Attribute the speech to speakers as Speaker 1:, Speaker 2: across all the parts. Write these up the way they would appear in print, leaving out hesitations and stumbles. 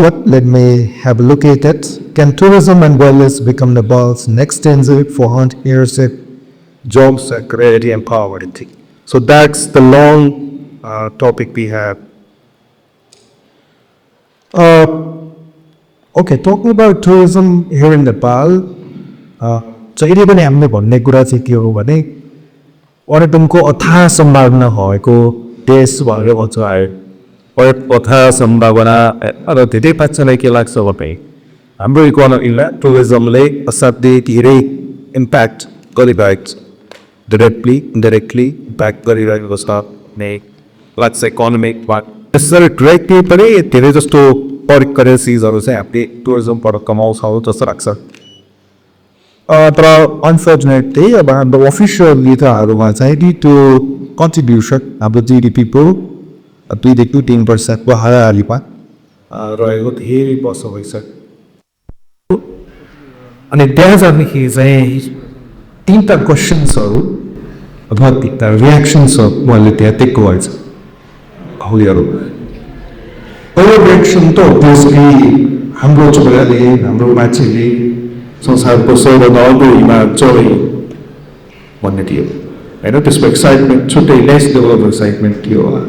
Speaker 1: What? Let me have a look at it. Can tourism and wellness become Nepal's next exit for entrepreneurship, job security, and poverty? So that's the long topic we have. Okay, talking about tourism here in Nepal, जहिले पनि हामीले भन्ने कुरा चाहिँ के हो भने पर्यटनको अथाह सम्भावना भएको देश भनेर भन्छ
Speaker 2: अथाह सम्भावना र धेरै पक्षलाई के लाग्छ भने हाम्रो इकोनोमीमा टुरिज्मले असाध्यै धेरै इम्प्याक्ट गरिरहेको छ डाइरेक्टली इन्डाइरेक्टली इम्प्याक्ट गरिरहेको छ नै लाग्छ इकोनोमिकमा त्यसरी डाइरेक्टली पनि धेरै जस्तो फरेन करेन्सिजहरू चाहिँ हामीले टुरिज्मबाट कमाउँछौँ जस्तो लाग्छ
Speaker 1: तर अनफर्चुनेटली अब हाम्रो अफिसियल नेताहरूमा चाहिँ त्यो कन्ट्रिब्युसन हाम्रो जिडिपीको 2 to 3% हाराहारीमा
Speaker 2: रहेको धेरै वर्ष भइसक्यो
Speaker 1: अनि त्यहाँ जाँदाखेरि चाहिँ तिनवटा क्वेसन्सहरू अथवा तिनवटा रियाक्सन्सहरू मैले त्यहाँ देख्नु भएछ हौलीहरू पहिलो रियाक्सन त अभियसली हाम्रो छोराले हाम्रो मान्छेले
Speaker 2: संसारको सबैभन्दा अग्रहीमा चढे भन्ने थियो होइन त्यसको एक्साइटमेन्ट छुट्टै लेस डेभलप एक्साइटमेन्ट थियो होला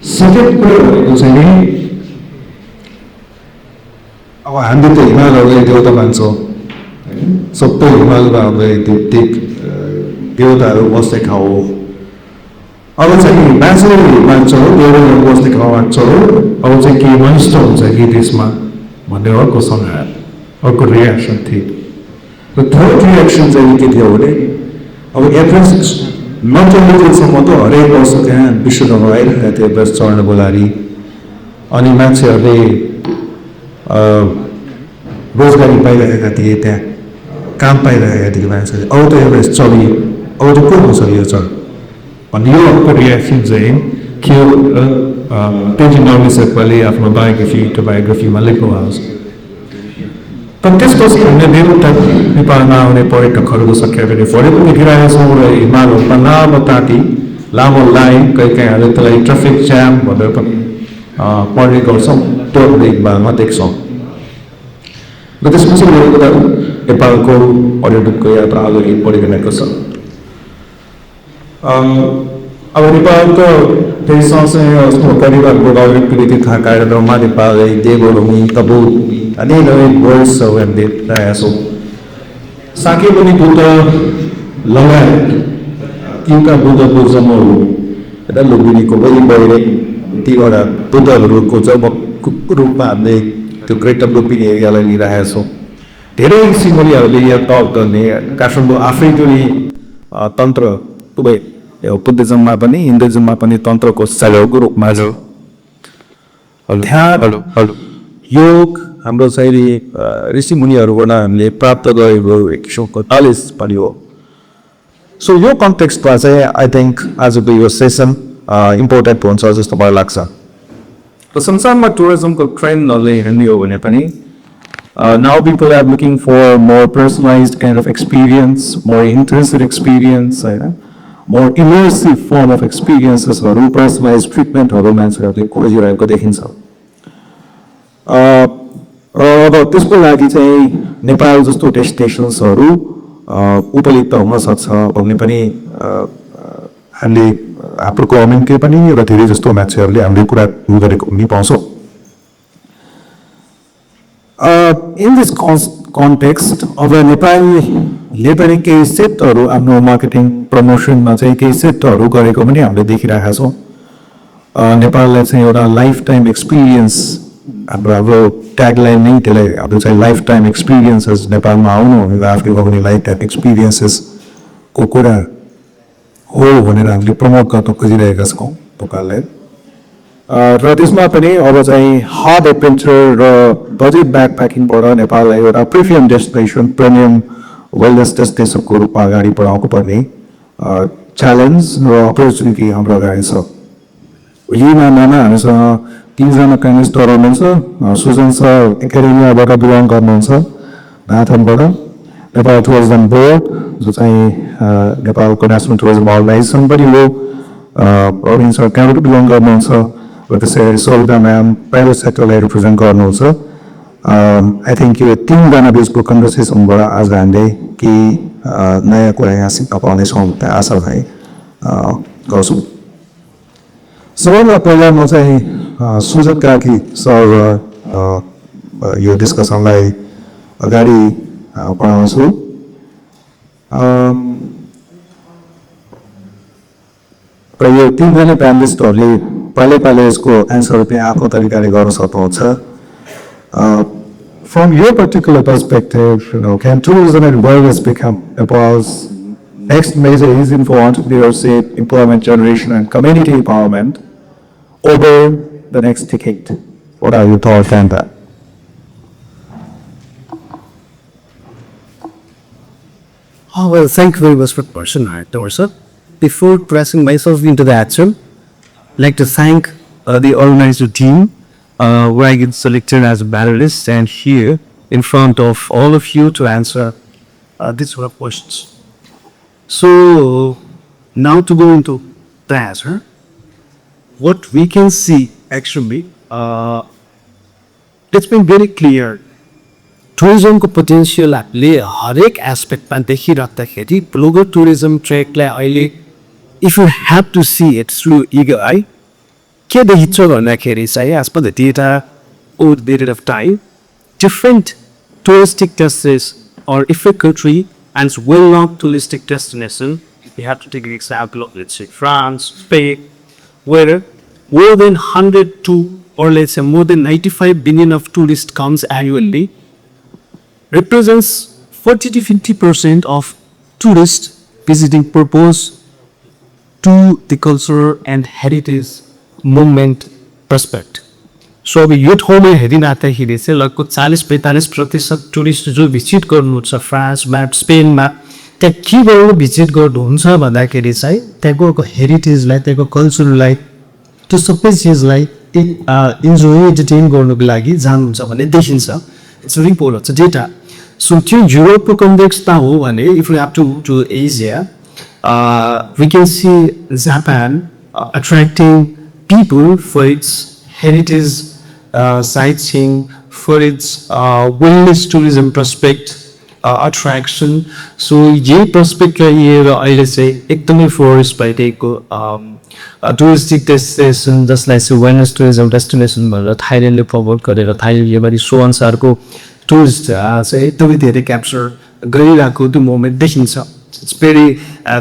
Speaker 1: सेकेन्ड कुरा भनेको चाहिँ नि अब हामीले त हिमालहरूलाई देउता मान्छौँ होइन सबै हिमालमा हामीले देउताहरू बस्ने ठाउँ हो अब चाहिँ मान्छेले मान्छौँ देउताहरू बस्ने ठाउँ मान्छौँ अब चाहिँ के मनिष्ठ हुन्छ कि देशमा भन्ने अर्को सङ्घार अर्को रियाक्सन थियो र थर्ड रियाक्सन चाहिँ के थियो भने अब एभरेज नचल्नेसम्म त हरेक वर्ष त्यहाँ विश्वकर्मा आइरहेको थियो एभरेज चढ्नको लागि अनि मान्छेहरूले रोजगारी पाइरहेका थिए त्यहाँ काम पाइरहेका थिए मान्छेले अब त एभरेज चढियो अब त को हुन्छ यो चढ भन्ने यो अर्को रियाक्सन चाहिँ के तेन्जिङ नोर्गे शेर्पाले आफ्नो बायोग्राफीमा लेख्नु भएको छ तर त्यसपछि हामीले बेलुका नेपालमा आउने पर्यटकहरूको सङ्ख्या पनि बढेको देखिरहेका छौँ र हिमालहरूमा लामो ताती लामो लाइन कहीँ कहीँ हामीले त्यसलाई ट्राफिक जाम भनेर पनि पढ्ने गर्छौँ त्यो हिमालमा देख्छौँ र त्यसपछि नेपालको पर्यटकको यात्रा अगाडि बढिरहेको छ अब नेपालको त्यही सँगसँगै परिवारको नागरिक पीडित थाहा कार्यक्रममा नेपालले देवभूमि तपोभूमि अनेक वर्ड्सहरू हामीले रहेका छौँ साँच्चै पनि बुद्ध लगायत तिनवटा बुद्धको जन्महरू एउटा लुम्बिनीको पनि बढी तीवटा बुद्धहरूको जन्मको रूपमा हामीले त्यो ग्रेटर लुम्बिनी एरियालाई लिइरहेका छौँ धेरै सिङ्गलीहरूले यहाँ टक गर्ने काठमाडौँ आफै पनि तन्त्र दुवै बुद्धिज्ममा पनि हिन्दुज्ममा पनि तन्त्रको सहयोगको रूपमा छ ध्यान योग हाम्रो चाहिँ ऋषिमुनिहरूबाट हामीले प्राप्त गरेको एक किसिमको नलेज पनि हो सो यो कन्टेक्स्टमा चाहिँ आई थिङ्क आजको यो सेसन इम्पोर्टेन्ट हुन्छ जस्तो मलाई लाग्छ र संसारमा टुरिज्मको ट्रेन्डहरूले हेर्ने हो भने पनि now people are looking for more personalised kind of experience more interested experience होइन मोर इमर्सिभ फर्म अफ एक्सपिरियन्सेसहरू पर्सनलाइज ट्रिटमेन्टहरू मान्छेहरूले खोजिरहेको देखिन्छ अब त्यसको लागि चाहिँ नेपाल जस्तो डेस्टिनेसन्सहरू उपलब्ध हुन सक्छ भन्ने पनि हामीले हाम्रो गभर्मेन्टले पनि र धेरै जस्तो मान्छेहरूले हामीले कुरा गरेको पनि पाउँछौँ इन दिस कन्टेक्स्ट अब नेपालले पनि केही सेटहरू आफ्नो मार्केटिङ प्रमोसनमा चाहिँ केही सेटहरू गरेको पनि हामीले देखिरहेका छौँ नेपाललाई चाहिँ एउटा लाइफ टाइम एक्सपिरियन्स हाम्रो ट्यागलाइन नै त्यसलाई हाम्रो चाहिँ लाइफ टाइम एक्सपिरियन्सेस नेपालमा आउनु भनेर आफूले गर्ने लाइफ टाइम एक्सपिरियन्सेसको कुरा हो भनेर हामीले प्रमोट गर्न खोजिरहेका छौँ नेपाललाई र त्यसमा पनि अब चाहिँ हार्ड एडभेन्चर र बजेट ब्याक प्याकिङबाट नेपाललाई एउटा प्रिमियम डेस्टिनेसन प्रिमियम वेलनेस डेस्टिनेसनको रूपमा अगाडि बढाउनु पर्ने च्यालेन्ज र अपर्च्युनिटी हाम्रो अगाडि छ यही मामलामा हामीसँग 3 जना क्यान्डिडेटहरू हुनुहुन्छ सुजन सर एकाडेमियाबाट बिलोङ गर्नुहुन्छ नाथनबाट नेपाल टुरिज्म बोर्ड जो चाहिँ नेपालको नेसनल टुरिज्म अर्गनाइजेसन पनि हो प्रवीण सर त्यहाँबाट बिलोङ गर्नुहुन्छ त्यसै सविता म्याम प्राइभेट सेक्टरलाई रिप्रेजेन्ट गर्नुहुन्छ आई थिङ्क यो तिनजना बिचको कन्भर्सेसनबाट आज हामीले केही नयाँ कुरा यहाँ सिक्न पाउनेछौँ भन्ने आशा भए गर्छौँ सबैभन्दा पहिला म चाहिँ सुजन कार्की सर यो डिस्कसनलाई अगाडि बढाउँछु र यो तिनजना प्यानलिस्टहरूले पहिले यसको एन्सर पनि आफ्नो तरिकाले गर्न सक्नुहुन्छ From your particular perspective, can tourism and wellness become Nepal's next major engine for entrepreneurship, employment generation, and community empowerment over the next decade? What are your thoughts on that?
Speaker 3: Oh, well, thank you very much for the question, sir. Before pressing myself into the answer, I'd like to thank the organizer team where I get selected as a panelist and here in front of all of you to answer these sort of questions. So now to go into the answer, what we can see actually, it's been very clear. Tourism को potential ले हर एक aspect में देखी रखता है कि global tourism track ले आइले if you have to see it through eager eye क्या देखिच्छो करना खेरी चाहिए as per the data over the period of time different touristic destinations or if a country and it's well-known touristic destination we have to take an example of let's say France, Spain where more than 102 or let's say more than 95 billion of tourists comes annually represents 40 to 50% of tourists visiting purpose to the culture and heritage movement perspective. So अब यो ठाउँमा हेरिराख्दाखेरि चाहिँ लगभग 40-45% tourist जो visit गर्नुहुन्छ फ्रान्समा स्पेनमा त्यहाँ के गरेर भिजिट गर्नुहुन्छ भन्दाखेरि चाहिँ त्यहाँको हेरिटेजलाई त्यहाँको कल्चरलाई त्यो सबै चिजलाई इन्जोय एन्टरटेन गर्नुको लागि जानुहुन्छ भन्ने देखिन्छ इट्स रिपोर्ट छ डेटा सो त्यो युरोपको कन्टेक्स्टमा हो भने if you have to Asia we can see Japan attracting people for its heritage sightseeing, for its wellness tourism prospect attraction. So ये prospect का ये अहिले चाहिँ एकदमै forest भइरहेको touristic destination जसलाई चाहिँ wellness tourism destination भनेर थाइल्यान्डले प्रमोट गरेर थाइल्यान्ड यसरी सो अनुसारको टुरिस्ट चाहिँ एकदमै धेरै क्याप्चर गरिरहेको त्यो मोमेन्ट देखिन्छ it's very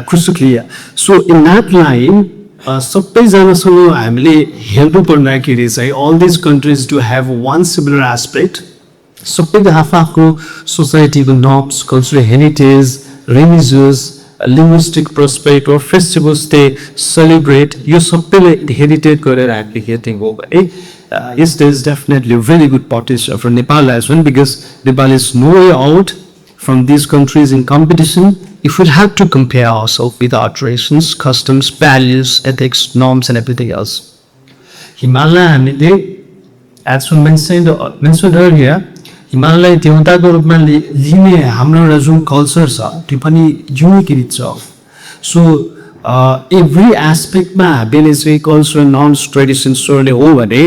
Speaker 3: crystal clear. So in that line सबैजनासँग हामीले हेर्नु पर्दाखेरि चाहिँ all these countries do have one similar aspect. सबैको आफ्नो सोसाइटीको norms cultural heritage religious linguistic perspective or festivals they celebrate यो सबैलाई हेरिटेज गरेर हामीले हेर्ने हो भने yes there is definitely a very good potential for Nepal as well because Nepal is no way out from these countries in competition. If we have to compare ourselves with our traditions, customs, values, ethics, norms, and everything else, Himalaya, as we mentioned earlier, Himalaya देउताको रूपमा लिने हाम्रो जुन culture छ त्यो पनि unique छ so every एस्पेक्टमा हामीले चाहिँ कल्चरल नर्म्स ट्रेडिसन्स जोड्ने हो भने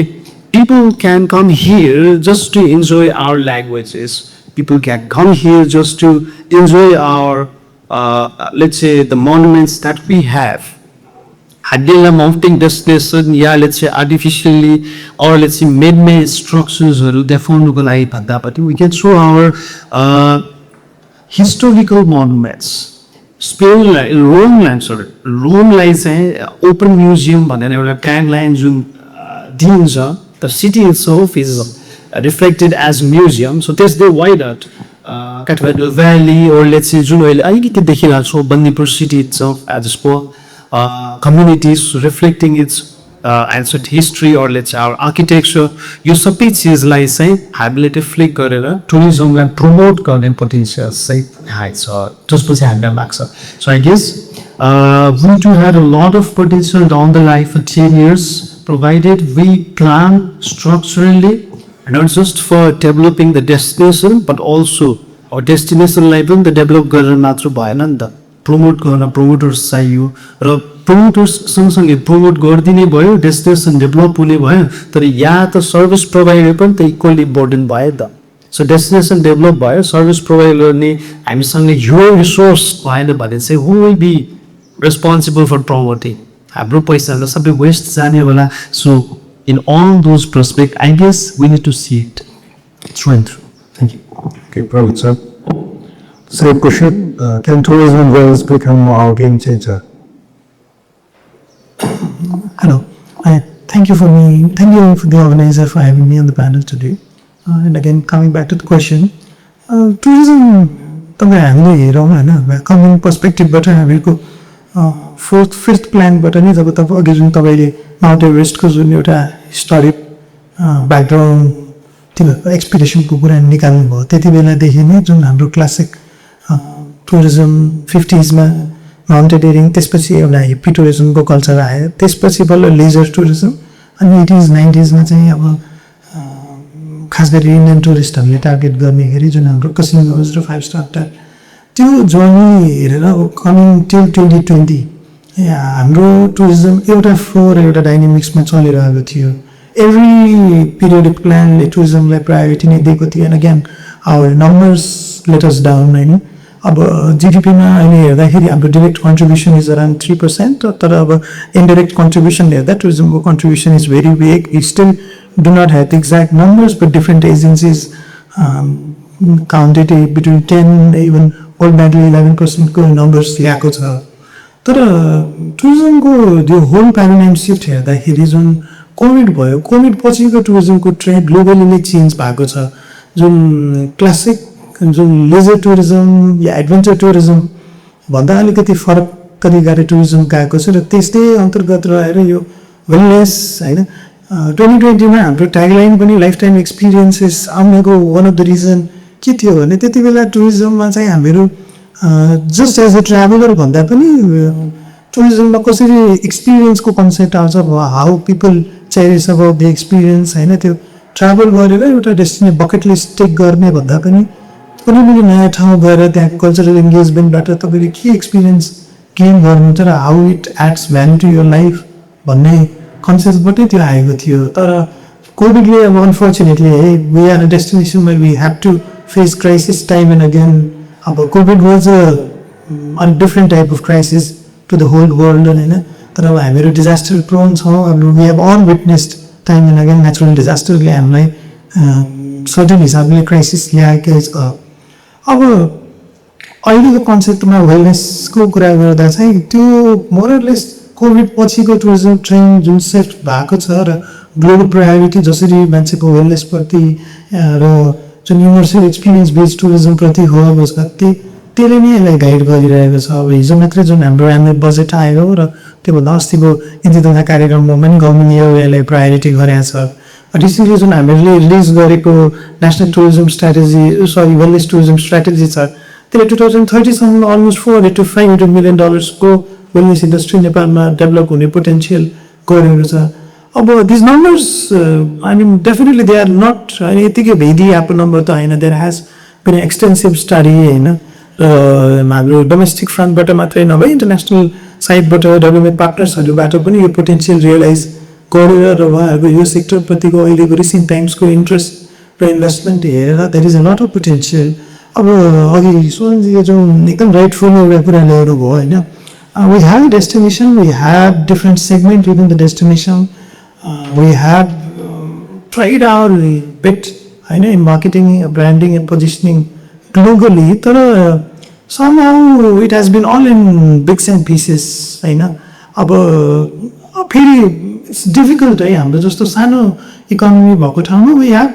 Speaker 3: people can come here just to enjoy our languages. People can come here just to enjoy our let's say the monuments that we have. Hadila mountain destination, yeah, let's say artificially or let's say man-made structures or we can show our historical monuments. Spain, Rome lies open museum, but then a tagline the city itself is reflected as museum. So there's the wider Kathmandu Valley or let's say Juno, I get the hill also Bandipur city itself as a sport. Communities reflecting its ancient history or let's say our architecture यो सबै चिजलाई चाहिँ हामीले flick गरेर टुरिज्मलाई promote गर्ने potential चाहिँ high छ जसपछि हामीलाई लाग्छ so I guess we do have a lot of potential down the line for 10 years provided we plan structurally not just for developing the destination but also our destination level the develop गरेर मात्र भएन नि त promote गर्न promoters चाहियो र promoters सँगसँगै promote गरिदिने भयो, डेस्टिनेसन डेभलप हुने भयो, तर यहाँ त सर्भिस प्रोभाइडर पनि त इक्वली इम्पोर्टेन्ट भयो त. सो डेस्टिनेसन डेभलप भयो, सर्भिस प्रोभाइडर नि हामीसँग ह्युमन रिसोर्स भएन भने चाहिँ who will be responsible for promoting. हाम्रो पैसाहरू सबै वेस्ट जाने होला. So in all those perspective I guess we need to see it through and through. Thank you.
Speaker 1: Okay, perfect, sir. Same question. Can tourism wells become our game changer?
Speaker 4: Hello. Thank you for the organizer for having me on the panel today. And again, coming back to the question, tourism, तपाईँ हामीले हेरौँ होइन, coming पर्सपेक्टिभबाट हामीहरूको fifth प्लानबाट नि जब अघि जुन तपाईँले Mount एभरेस्टको जुन एउटा हिस्टोरिक ब्याकग्राउन्ड त्यो एक्सपिडिसनको कुरा निकाल्नु भयो, त्यति बेलादेखि नै जुन हाम्रो क्लासिक टुरिज्म 50s माउन्टेनियरिङ, त्यसपछि एउटा हिप्पी टुरिज्मको कल्चर आयो, त्यसपछि बल्ल लेजर टुरिज्म, अनि 80s 90s चाहिँ अब खास गरी इन्डियन टुरिस्टहरूले टार्गेट गर्नेखेरि जुन हाम्रो कसिनोज र 5 स्टार होटल, त्यो जर्नी हेरेर कमिङ टिल 2020 हाम्रो टुरिज्म एउटा फ्लो र एउटा डाइनामिक्समा चलिरहेको थियो. एभ्री पिरियडिक प्लानले टुरिज्मलाई प्रायोरिटी नै दिएको थियो. And again our numbers let us down होइन. अब जिडिपीमा अहिले हेर्दाखेरि हाम्रो डिरेक्ट कन्ट्रिब्युसन इज अराउन्ड 3%, तर अब इन्डाइरेक्ट कन्ट्रिब्युसन हेर्दा टुरिज्मको contribution is very vague. We still do not have the exact numbers, but different agencies counted between 10 even world ब्याङ्कले 11%को नम्बर्स ल्याएको छ. तर टुरिज्मको त्यो होल प्याराडाइम सिफ्ट हेर्दाखेरि जुन कोभिड भयो, कोभिड पछिको टुरिज्मको ट्रेन्ड ग्लोबली नै चेन्ज भएको छ. जुन क्लासिक जुन लेजर टुरिज्म या एडभेन्चर टुरिज्म भन्दा अलिकति फरक तरिकाले टुरिज्म गएको छ र त्यस्तै अन्तर्गत रहेर यो वेलनेस होइन. 2020मा हाम्रो ट्यागलाइन पनि लाइफ टाइम एक्सपिरियन्सेस आउनेको वान अफ द रिजन के थियो भने त्यति बेला टुरिज्ममा चाहिँ हामीहरू जस्ट एज अ ट्राभलर भन्दा पनि टुरिज्ममा कसरी एक्सपिरियन्सको कन्सेप्ट आउँछ, how people cherish about the experience होइन. त्यो ट्राभल गरेर एउटा डेस्टिनी बकेट लिस्ट टेक गर्ने भन्दा पनि कुनै पनि नयाँ ठाउँ गएर त्यहाँको कल्चरल इन्गेजमेन्टबाट तपाईँले के एक्सपिरियन्स गेन गर्नुहुन्छ र how it adds value to your life भन्ने कन्सेप्टबाटै त्यो आएको थियो. तर कोभिडले अब अनफर्चुनेटली है we are a destination where we have to face crisis time and again. अब covid was a different type of crisis to the whole world होइन. तर अब हामीहरू डिजास्टर प्रोन छौँ. अब we have all witnessed time and again natural डिजास्टरले हामीलाई certain हिसाबले क्राइसिस ल्याएकै छ. अब अहिलेको कन्सेप्टमा वेलनेसको कुरा गर्दा चाहिँ त्यो मोरलेस कोभिड पछिको टुरिज्म ट्रेन्ड जुन सेट भएको छ र ग्लोबल प्रायोरिटी जसरी मान्छेको वेलनेसप्रति र जुन इमर्सिभ एक्सपिरियन्स बेस्ड टुरिज्मप्रति हो छ त्यसले नै यसलाई गाइड गरिरहेको छ. अब हिजो मात्रै जुन हाम्रो एनुअल बजेट आयो र त्योभन्दा अस्तिको इन्दितना कार्यक्रममा पनि गभर्मेन्टले यसलाई प्रायोरिटी गरेको छ. रिसेन्टली जुन हामीले रिलिज गरेको national tourism strategy wellness tourism strategy छ त्यसले 2030सम्म अलमोस्ट $400 to $500 million को वेलनेस इन्डस्ट्री नेपालमा डेभलप हुने पोटेन्सियल गरेको छ. अब these numbers I mean definitely they are not यतिकै भेदी आएको नम्बर त होइन. There has been extensive study होइन. हाम्रो डोमेस्टिक फ्रन्टबाट मात्रै नभए इन्टरनेसनल साइडबाट डेभलपमेन्ट पार्टनर्सहरूबाट पनि यो पोटेन्सियल रियलाइज गरेर र उहाँहरूको यो सेक्टरप्रतिको अहिलेको रिसेन्ट टाइम्सको इन्ट्रेस्ट र इन्भेस्टमेन्ट हेरेर there is a lot of potential. अब अघि सोनजीले जुन एकदम राइटफुल एउटा कुरा ल्याउनु भयो होइन. We have destination, we have different segment within the destination, we have tried our bet होइन in marketing branding and positioning globally. तर somehow it has been all in bits and pieces होइन. अब फेरि इट्स डिफिकल्ट है. हाम्रो जस्तो सानो economy भएको ठाउँमा we have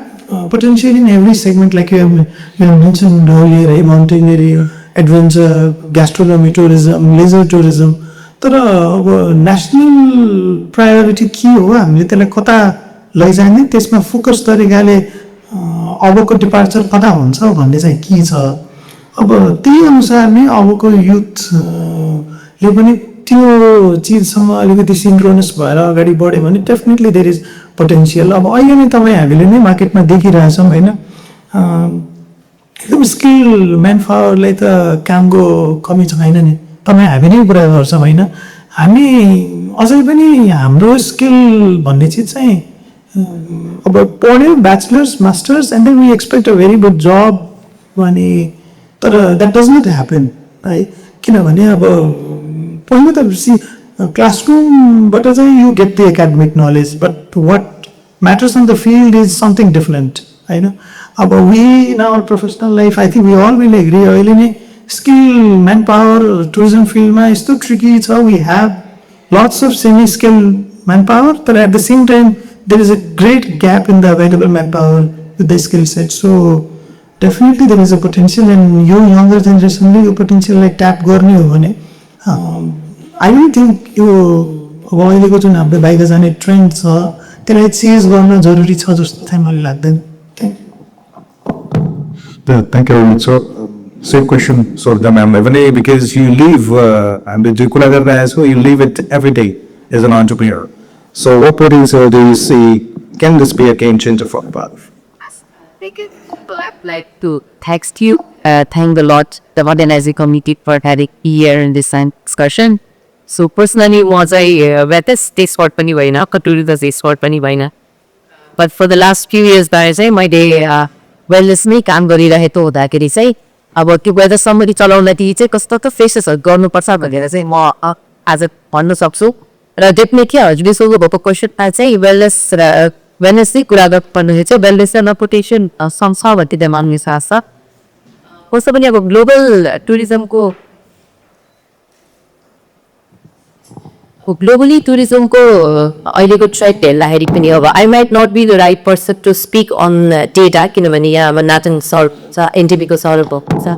Speaker 4: potential in every segment like you mention earlier है, mountaineering, adventure, gastronomy tourism, leisure tourism. तर अब नेसनल प्रायोरिटी के हो, हामीले त्यसलाई कता लैजाने, त्यसमा फोकस तरिकाले अबको डिपार्चर कता हुन्छ भन्ने चाहिँ के छ. अब त्यही अनुसार नै अबको युथले पनि त्यो चिजसँग अलिकति सिन्क्रोनस भएर अगाडि बढ्यो भने डेफिनेटली देयर इज पोटेन्सियल. अब अहिले नै तपाईँ हामीले नै मार्केटमा देखिरहेछौँ होइन. एकदम स्किल म्यान पावरलाई त कामको कमी छैन नि. तपाईँ हामी नै कुरा गर्छौँ होइन. हामी अझै पनि हाम्रो स्किल भन्ने चिज चाहिँ अब पढ्यो bachelors masters and then we expect a very good job अनि तर द्याट डज नट ह्यापन है किनभने अब पहिला त क्लासरुमबाट चाहिँ you get the academic knowledge but what matters on the field is something different होइन अब we in our professional life I think we all will agree अहिले नै स्किल म्यान पावर टुरिज्म फिल्डमा यस्तो ट्रिकी छ we have lots of semi-skilled manpower, but at the same time, there is a great gap in the available manpower with the skill set. So, definitely there is a potential, and you younger generation, you potential like tap गर्ने हो भने, I don't think you अब अहिलेको जुन हाम्रो बाहिर जाने trend छ त्यसलाई चेन्ज गर्न जरुरी छ जस्तो चाहिँ मलाई लाग्दैन.
Speaker 1: Thank you very much, sir. Same question, Sorda ma'am. Because you live, you live it every day as an entrepreneur. So, what potential do you see? Can this be a game changer for Nepal?
Speaker 5: I'd like to text you, thank the lot, the organizing committee for having me here in this excursion. So personally, was I stay sport pani vaina, katuri the stay sport pani vaina. But for the last few years, I say my day wellness me काम गरिरहेको हुँदाखेरि चाहिँ अब त्यो weather सम्बन्धी चलाउँदाखेरि चाहिँ कस्तो त फेसेसहरू गर्नुपर्छ भनेर चाहिँ म आज भन्न सक्छु र डेफिनेटली हजुरले सोध्नु भएको क्वेसनमा चाहिँ वेलनेस चाहिँ कुरा गर्नुपर्ने चाहिँ वेलनेस र नपोटेसन सँगसँगै भन्ने चाहिँ मान्ने साथ छ कस्तो पनि अब ग्लोबल टुरिज्मको ग्लोबली टुरिज्मको अहिलेको ट्रेन्ड हेर्दाखेरि पनि अब I might not be the right person to speak on data किनभने यहाँ अब नाटन सर छ एनटिपीको सर भएको छ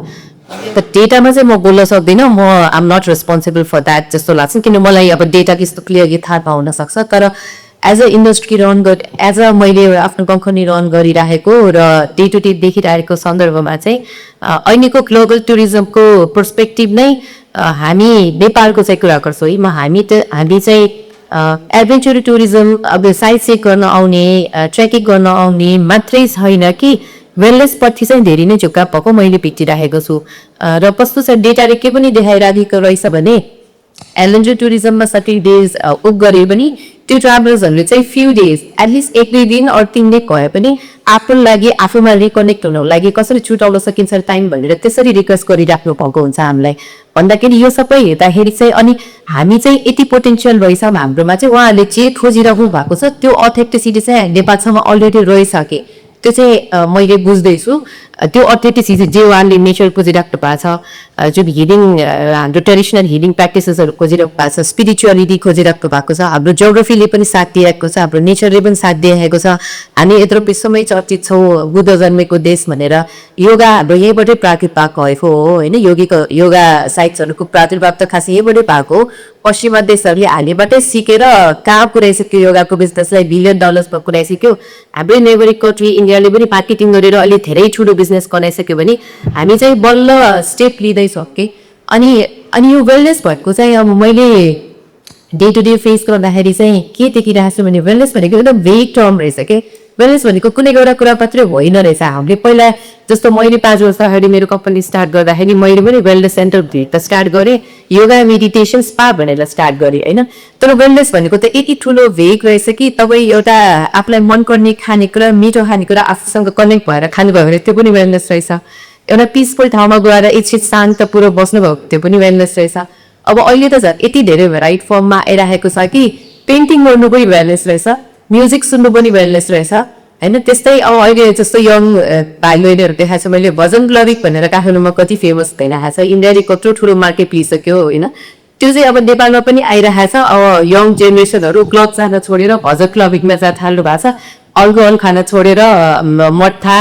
Speaker 5: त डेटामा चाहिँ म बोल्न सक्दिनँ म आम नट रेस्पोन्सिबल फर द्याट जस्तो लाग्छ किन मलाई अब डेटा त्यस्तो क्लियरली थाहा नहुनसक्छ तर as a industry run as a मैले आफ्नो कम्पनी रन गरिरहेको र डे टु डे देखिरहेको सन्दर्भमा चाहिँ अहिलेको ग्लोबल टुरिज्मको पर्सपेक्टिभ नै हामी नेपालको चाहिँ कुरा गर्छौँ है हामी चाहिँ एडभेन्चर टुरिज्म अब साइट सिक गर्न आउने ट्रेकिङ गर्न आउने मात्रै छैन कि वेलनेसपट्टि चाहिँ धेरै नै झुक्का भएको मैले भेटिरहेको छु र कस्तो छ डेटाले के पनि देखाइराखेको रहेछ भने एडभेन्चर टुरिज्ममा 30 डेज उप गरे पनि त्यो ट्राभलर्सहरूले चाहिँ फ्यु डेज एटलिस्ट 1-2 दिन अरू 3 दिन गए पनि आफ्नो लागि आफूमा रिकनेक्ट हुनको लागि कसरी छुटाउन सकिन्छ टाइम भनेर त्यसरी रिक्वेस्ट गरिराख्नु भएको हुन्छ हामीलाई भन्दाखेरि यो सबै हेर्दाखेरि चाहिँ अनि हामी चाहिँ यति पोटेन्सियल रहेछ हाम्रोमा चाहिँ उहाँहरूले जे खोजिराख्नु भएको छ त्यो अथेन्टिसिटी चाहिँ नेपालसम्म अलरेडी रहेछ त्यो चाहिँ मैले बुझ्दैछु त्यो अथेन्टिसिटी जे उहाँले नेचर खोजिराख्नु भएको छ जुन हिलिङ हाम्रो ट्रेडिसनल हिलिङ प्र्याक्टिसेसहरू खोजिराख्नु भएको छ स्पिरिचुअलिटी खोजिराख्नु भएको छ हाम्रो जियोग्राफीले पनि साथ दिएको छ हाम्रो नेचरले पनि साथ दिएको छ हामी यत्रो विश्वमै चर्चित छौँ बुद्ध जन्मेको देश भनेर योगा हाम्रो यहीँबाटै प्रादुर्भाव भएको हो होइन योगा साइट्सहरूको प्रादुर्भाव त खास यहीँबाटै भएको हो पश्चिमा देशहरूले हालेबाटै सिकेर कहाँ पुऱ्याइसक्यो योगाको बिजनेसलाई $1 बिलियन पुऱ्याइसक्यो हाम्रो नेबरिङ कन्ट्री इन्डियाले पनि मार्केटिङ गरेर अलि धेरै ठुलो बिजनेस बनाइसक्यो भने हामी चाहिँ बल्ल स्टेप लिँदैछौँ कि अनि यो वेलनेस भएको चाहिँ अब मैले डे टु डे फेस गर्दाखेरि चाहिँ के देखिरहेको छु भने वेलनेस भनेको एकदम भेग टर्म रहेछ कि वेलनेस भनेको कुनै एउटा कुरा मात्रै होइन रहेछ हामीले पहिला जस्तो मैले 5 वर्ष अगाडि मेरो कम्पनी स्टार्ट गर्दाखेरि मैले पनि वेलनेस सेन्टर त स्टार्ट गरेँ योगा मेडिटेसन स्पा भनेर स्टार्ट गरेँ होइन तर वेलनेस भनेको त यति ठुलो भेग रहेछ कि तपाईँ एउटा आफूलाई मनपर्ने खानेकुरा मिठो खानेकुरा आफूसँग कनेक्ट भएर खानुभयो भने त्यो पनि वेलनेस रहेछ एउटा पिसफुल ठाउँमा गएर एकछिन शान्तपूर्वक बस्नुभयो त्यो पनि वेलनेस रहेछ अब अहिले त झन् यति धेरै भेराइटी फर्ममा आइरहेको छ कि पेन्टिङ गर्नु पनि वेलनेस रहेछ म्युजिक सुन्नु पनि वेलनेस रहेछ होइन त्यस्तै अब अहिले जस्तो यङ भाइ बहिनीहरू देखाएको छ मैले भजन क्लबिक भनेर काठमाडौँमा कति फेमस भइरहेको छ इन्डियाले कत्रो ठुलो मार्केट लिइसक्यो होइन त्यो चाहिँ अब नेपालमा पनि आइरहेको छ अब यङ जेनेरेसनहरू क्लब जान छोडेर भजन क्लबिकमा जान थाल्नु भएको छ अल्कोहल खान छोडेर मट्ठा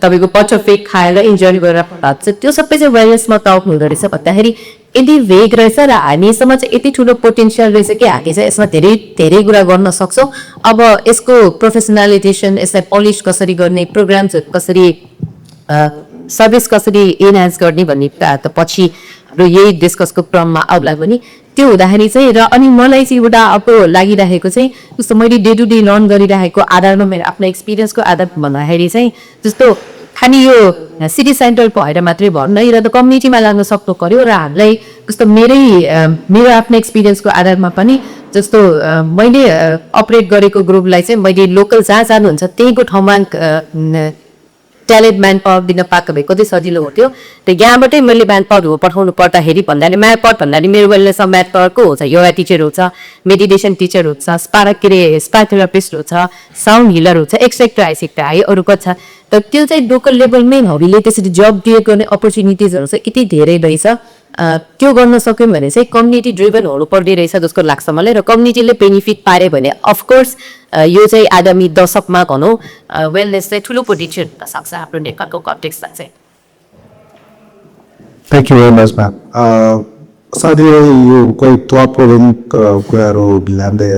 Speaker 5: तपाईँको पचफेक खाएर इन्जोय गरेर पठाएको छ त्यो सबै चाहिँ वेलनेसमा टप हुँदो रहेछ भन्दाखेरि यति भेग रहेछ र हामीसम्म चाहिँ यति ठुलो पोटेन्सियल रहेछ कि हामी चाहिँ यसमा धेरै धेरै कुरा गर्न सक्छौँ अब यसको प्रोफेसनलाइजेसन यसलाई पलिस कसरी गर्ने प्रोग्राम्सहरू कसरी सर्भिस कसरी इन्हान्स गर्ने भन्ने कुरा त पछि हाम्रो यही डिस्कसको क्रममा आउला पनि त्यो हुँदाखेरि चाहिँ र अनि मलाई चाहिँ एउटा अब लागिरहेको चाहिँ जस्तो मैले डे टु डे लर्न गरिरहेको आधारमा मेरो आफ्नो एक्सपिरियन्सको आधार भन्दाखेरि चाहिँ जस्तो खालि यो सिटी सेन्टर भएर मात्रै भन्न र त कम्युनिटीमा लाग्न सक्नु पर्यो र हामीलाई जस्तो मेरो आफ्नो एक्सपिरियन्सको आधारमा पनि जस्तो मैले अपरेट गरेको ग्रुपलाई चाहिँ मैले लोकल जहाँ जानुहुन्छ त्यहीँको ठाउँमा ट्यालेन्ट म्यान पावर दिन पाएको भए कति सजिलो हुन्थ्यो र यहाँबाटै मैले म्यान पावर पठाउनु पर्दाखेरि भन्दाखेरि म्यान पावर भन्दाखेरि मेरो वेलनेसमा म्यान पावरको हुन्छ योगा टिचर हुन्छ मेडिटेसन टिचर हुन्छ स्पा थेरापिस्ट हुन्छ साउन्ड हिलर हुन्छ एक्सेट्रा एक्सेट्रा है अरू कति छ तर त्यो चाहिँ लोकल लेभलमै हामीले त्यसरी जब क्रिएट गर्ने अपर्च्युनिटिजहरू चाहिँ यति धेरै रहेछ त्यो गर्न सक्यौँ भने चाहिँ कम्युनिटी ड्रिभन हुनुपर्ने रहेछ जस्तो लाग्छ मलाई र कम्युनिटीले बेनिफिट पारे भने अफकोर्स यो चाहिँ आगामी दशकमा भनौँ वेलनेस चाहिँ ठुलो पोटेन्सियल हुन सक्छ हाम्रो नेपालको कन्टेक्स्टमा चाहिँ
Speaker 1: Thank you very much, ma'am. साथै यो कोही थप कुराहरू भिलाउँदै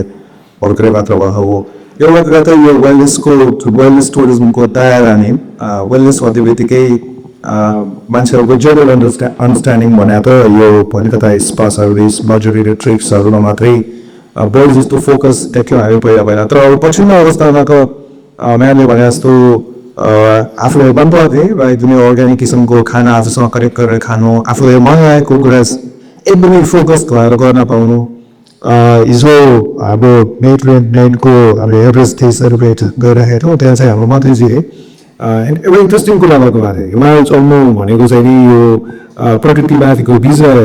Speaker 1: भर्खरै मात्र भयो एउटा कुरा त यो वेलनेस टुरिज्मको दायरा नै वेलनेस भन्ने बित्तिकै मान्छेहरूको जेनरल अन्डरस्ट्यान्डिङ भने त यो भने कता स्पा सर्भिस लग्जरी रिट्रिट्सहरूमा मात्रै बढी जस्तो फोकस देख्यौँ हामी पहिला तर अब पछिल्लो अवस्थामाको म्यामले भने जस्तो आफूलाई मन पर्थ्यो र एकदमै अर्ग्यानिक किसिमको खाना आफूसँग करेक्ट गरेर खानु आफूलाई मन लागेको कुरा एकदमै फोकस भएर गर्न पाउनु हिजो हाम्रो मेटको हाम्रो एभरेज 300 रुपियाँ गरिरहेको थियौँ त्यहाँ चाहिँ हाम्रो मातृजी एउटा इन्ट्रेस्टिङ कुरा भएको थियो हिमालय चढ्नु भनेको चाहिँ नि यो प्रकृतिमाथिको विजय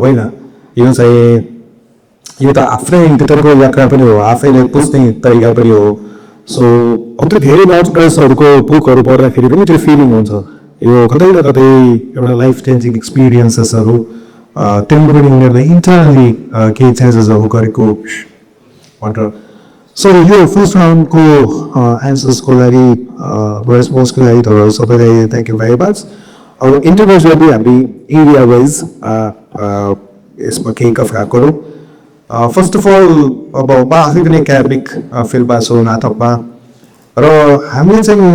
Speaker 1: होइन यो चाहिँ यो त आफ्नै भित्रको यात्रा पनि हो आफैले बुझ्ने तरिका पनि हो सो अझै धेरै माउन्टेनर्सहरूको बुकहरू पढ्दाखेरि पनि त्यो फिलिङ हुन्छ यो कतै न कतै एउटा लाइफ चेन्जिङ एक्सपिरियन्सेसहरू त्यसले पनि उनीहरूलाई इन्टरनली केही चेन्जेसहरू गरेको भनेर सो यो फर्स्ट राउन्डको एन्सर्सको लागि रेस्पोन्सको लागि तपाईँहरू सबैलाई थ्याङ्क यू भेरी मच अब इन्टरभ्युजली हामी एरिया वाइज यसमा केही कफा गरौँ फर्स्ट अफ अल अब म आफै पनि एकाडेमिक फिल्डमा छु नाटकमा र हामीले चाहिँ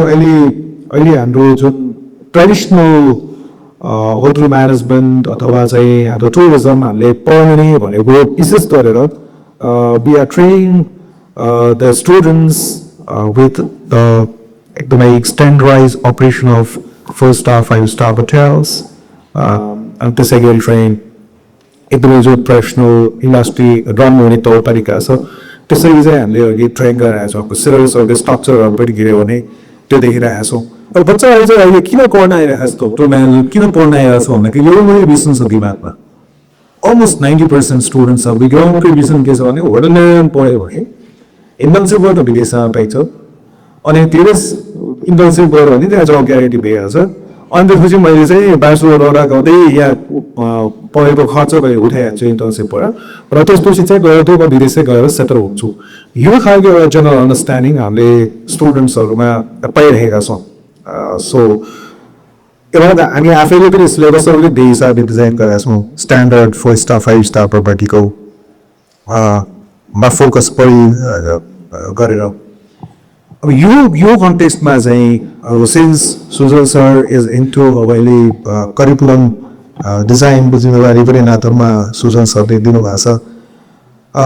Speaker 1: अहिले हाम्रो जुन ट्रेडिसनल होटल म्यानेजमेन्ट अथवा चाहिँ हाम्रो टुरिज्म हामीले पढ्ने भनेको विशेष गरेर we are training the students with the एकदमै standardized operation of 4-star 5-star hotels and त्यसै गरी ट्रेन एकदमै जो प्रोफेसनल इन्डस्ट्री रन हुने तौर तरिका छ त्यसरी चाहिँ हामीले अघि ट्रेन गरिरहेको छौँ सिलेबसहरूको स्ट्रक्चरहरू पनि हेऱ्यो भने त्यो देखिरहेको छौँ अब बच्चाहरू चाहिँ अहिले किन पढ्न आइरहेको छ म्यानुअल किन पढ्न आइरहेको छ भन्दाखेरि यो मैले विषय छ दिमागमा अलमोस्ट 90% स्टुडेन्ट्सहरू ग्राउन्डकै विषय के छ भने होटल म्यानेजमेन्ट पढ्यो भने इन्टर्नसिप गर्न विदेशमा पाइन्छ अनि धेरै इन्टर्नसिप गऱ्यो भने त्यहाँ जब ग्यारेन्टी भइहाल्छ अनि त्यसपछि मैले चाहिँ ब्याचलर लगाउँदै यहाँ पढेको खर्च गएर उठाइहाल्छु इन्टर्नसिपबाट र त्यसपछि चाहिँ गएर त्यो म विदेशै गएर सेटल हुन्छु यो खालको एउटा जनरल अन्डरस्ट्यान्डिङ हामीले स्टुडेन्ट्सहरूमा पाइरहेका छौँ सो एउटा हामी आफैले पनि सिलेबसहरू त्यही हिसाबले डिजाइन गरेका छौँ स्ट्यान्डर्ड 4-star 5-star प्रपर्टीको मा फोकस पनि गरेर अब यो कन्टेक्स्टमा चाहिँ अब since Sujal sir is into अब अहिले करिकुलम डिजाइनको जिम्मेवारी पनि नाटकमा सुजल सरले दिनुभएको छ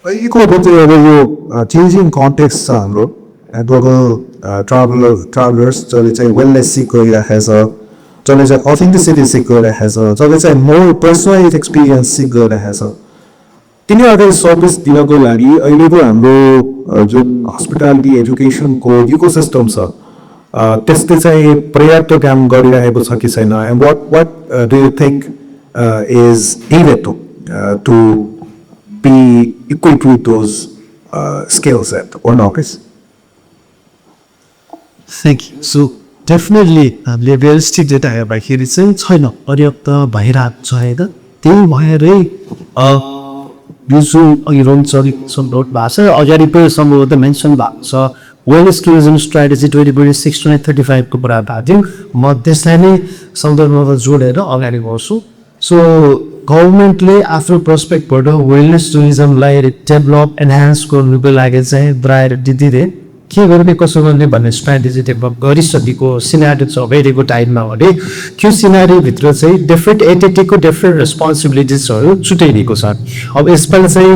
Speaker 1: अहिलेको चाहिँ अब यो चेन्जिङ कन्टेक्स्ट छ हाम्रो ग्लोबल ट्राभलर्स जसले चाहिँ वेलनेस सिक गरिरहेको छ जसले चाहिँ अथेन्टिसिटी सिक गरिरहेको छ जसले चाहिँ मोर पर्सनलाइज एक्सपिरियन्स सिक गरिरहेको छ तिनीहरूलाई सर्भिस दिनको लागि अहिलेको हाम्रो जुन हस्पिटालिटी एजुकेसनको इकोसिस्टम छ त्यसले चाहिँ पर्याप्त काम गरिरहेको छ कि छैन and what do you think is needed to be equipped with those skills at one office
Speaker 3: thank you so definitely हामीले रियलिस्टिक डेटा हेर्दाखेरि चाहिँ छैन पर्याप्त भइरहेको छ होइन त्यही भएरै यो जुन अघि रोड भएको छ अगाडि पनि सम्भवतः मेन्सन भएको छ वेलनेस टुरिज्म स्ट्राटेजी 2026-2035 को कुरा भएको थियो म त्यसलाई नै सन्दर्भमा जोडेर अगाडि बढ्छु सो गभर्मेन्टले आफ्नो पर्सपेक्टबाट वेलनेस टुरिज्मलाई डेभलप एनहान्स गर्नुको लागि चाहिँ प्रायोरिटी दिँदै के गर्ने कसो गर्ने भन्ने स्ट्राटेजी डेभलप गरिसकेको सिनारी छ अहिलेको टाइममा भने त्यो सिनारीभित्र चाहिँ डिफ्रेन्ट एन्टिटीको डिफ्रेन्ट रेस्पोन्सिबिलिटिजहरू छुट्याइदिएको छ अब यसमा चाहिँ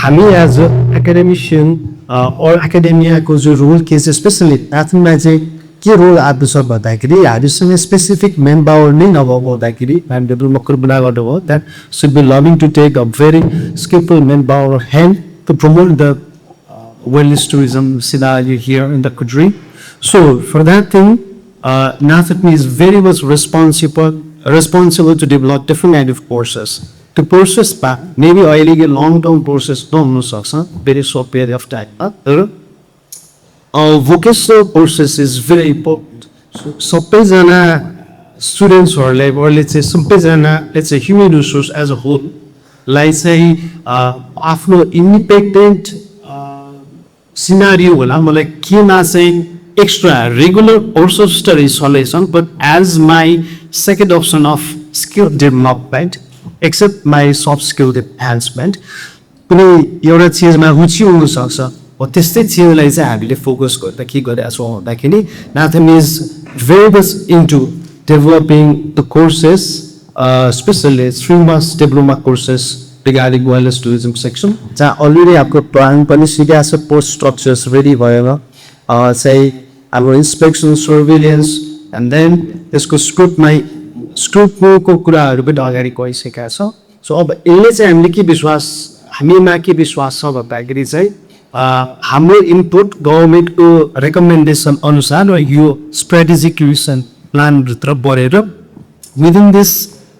Speaker 3: हामी एज अ एकाडेमिसियन अर एकाडेमियाको जो रोल के छ स्पेसली म्याथमा चाहिँ के रोल आउँछ भन्दाखेरि हामीसँग स्पेसिफिक मेन पावर नै नभउँदाखेरि हामीले भर्खर कुरा गर्नुभयो that should be loving to take a very skillful man power hand to promote the wellness tourism scenario here in the country. So for that thing, NAFEDME is very much responsible to develop different kind of courses. The courses maybe a long-term process, no very short period of time. Vocational courses is very important. So students or labor, let's say human resource as a whole, like say after independent scenario होला मलाई केमा चाहिँ extra regular course of studies solution but as my second option of skill development except my soft skill enhancement कुनै एउटा चिजमा रुचि हुन सक्छ हो त्यस्तै चिजलाई चाहिँ हामीले फोकस गर्दा के गरेका छौँ भन्दाखेरि NAFEDME is very much into developing the courses especially 3 months diploma courses regarding wellness tourism section. जहाँ already आपको plan पनि सिकेको छ post structures ready भएर चाहिँ हाम्रो inspection surveillance and then यसको scope को कुराहरू पनि अगाडि गइसकेका छ. So अब यसले चाहिँ हामीमा के विश्वास छ भन्दाखेरि चाहिँ हाम्रो इनपुट गभर्नमेन्टको रेकमेन्डेसन अनुसार र यो strategic vision plan भित्र बढेर within this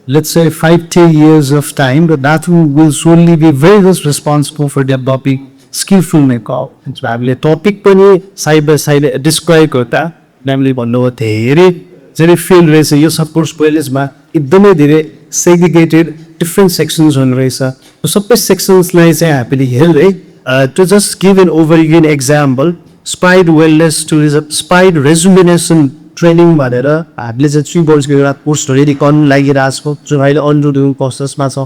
Speaker 3: let's say 5-10 years of time, but that will solely be very much responsible for developing skillful makeup. हामीले topic पनि side by side describe गर्दा namely भन्नुभयो धेरै field रहेछ यो सब कोर्स पहिलेमा एकदमै धेरै segregated different sections हुने रहेछ सबै sectionsलाई चाहिँ हामीले हेर्दै to just give an overview example spied wellness tourism spied rejuvenation training भनेर हामीले चाहिँ 3 वर्षको एउटा कोर्स रेडी गर्न लागिरहेको छ जुन अहिले अन्डरडुइङ प्रोसेसमा छ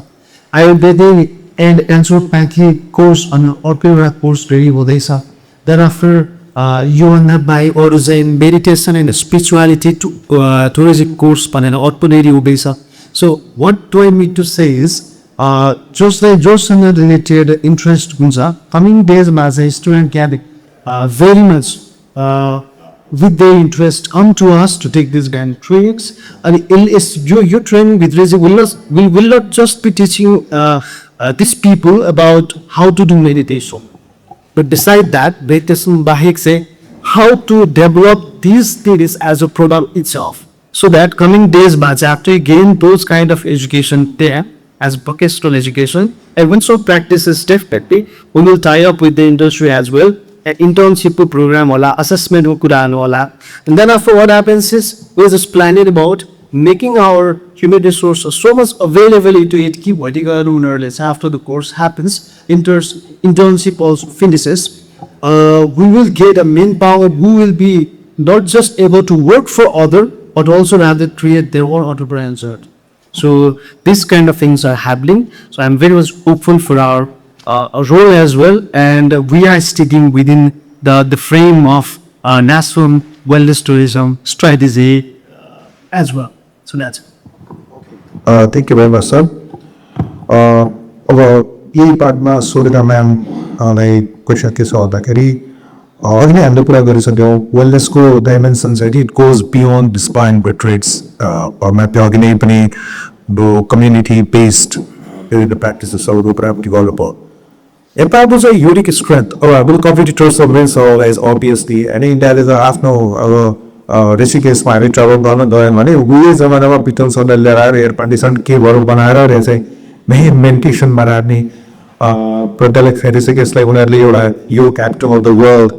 Speaker 3: आयुर्वेदिक एन्ड एन्थ्रोप्याथी कोर्स अनि अर्को एउटा कोर्स रेडी हुँदैछ देन आफ्टर योभन्दा बाहेक अरू चाहिँ meditation and spirituality tourism course भनेर अर्को रेडी हुँदैछ so what do I mean to say is जोसँग रिलेटेड इन्ट्रेस्ट हुन्छ कमिङ डेजमा चाहिँ student can very much with their interest come to us to take these kind of trainings and your training with will not just be teaching these people about how to do meditation but beside that meditation bahik say how to develop these things as a product itself so that coming days after you gain those kind of education there as vocational education and once you practice is definitely we will tie up with the industry as well internship program होला assessment को कुराहरु होला and then after what happens is we just planning about making our human resources so much available to it कि what you after the course happens internship also finishes we will get a manpower who will be not just able to work for other but also rather create their own entrepreneurship so this kind of things are happening so I'm very much hopeful for our role as well and we are sticking within the frame of national wellness tourism strategy as well so that's it.
Speaker 1: Thank you very much sir. अब यही पार्टमा सोरेका म्यामलाई question के छ भन्दाखेरि अघि नै हामीले कुरा गरिसक्यौँ वेलनेसको डाइमेन्सन चाहिँ it goes beyond the spine retreats म्यापले अघि नै पनि कम्युनिटी बेस्ड प्र्याक्टिसेसहरू प्राप्ति गर्नुभयो Nepal is a unique strength. Our competitors of Nepal is obviously any that is आफ्नो ऋषिकेशमा हामी ट्राभल गर्न गयौँ भने उही जमानामा पितलसँग ल्याएर एयर कन्डिसन के भरौँ बनाएर चाहिँ मेडिटेसनमा राख्ने प्रत्येक ऋषिकेशलाई उनीहरूले एउटा यो क्यापिटल अफ द वर्ल्ड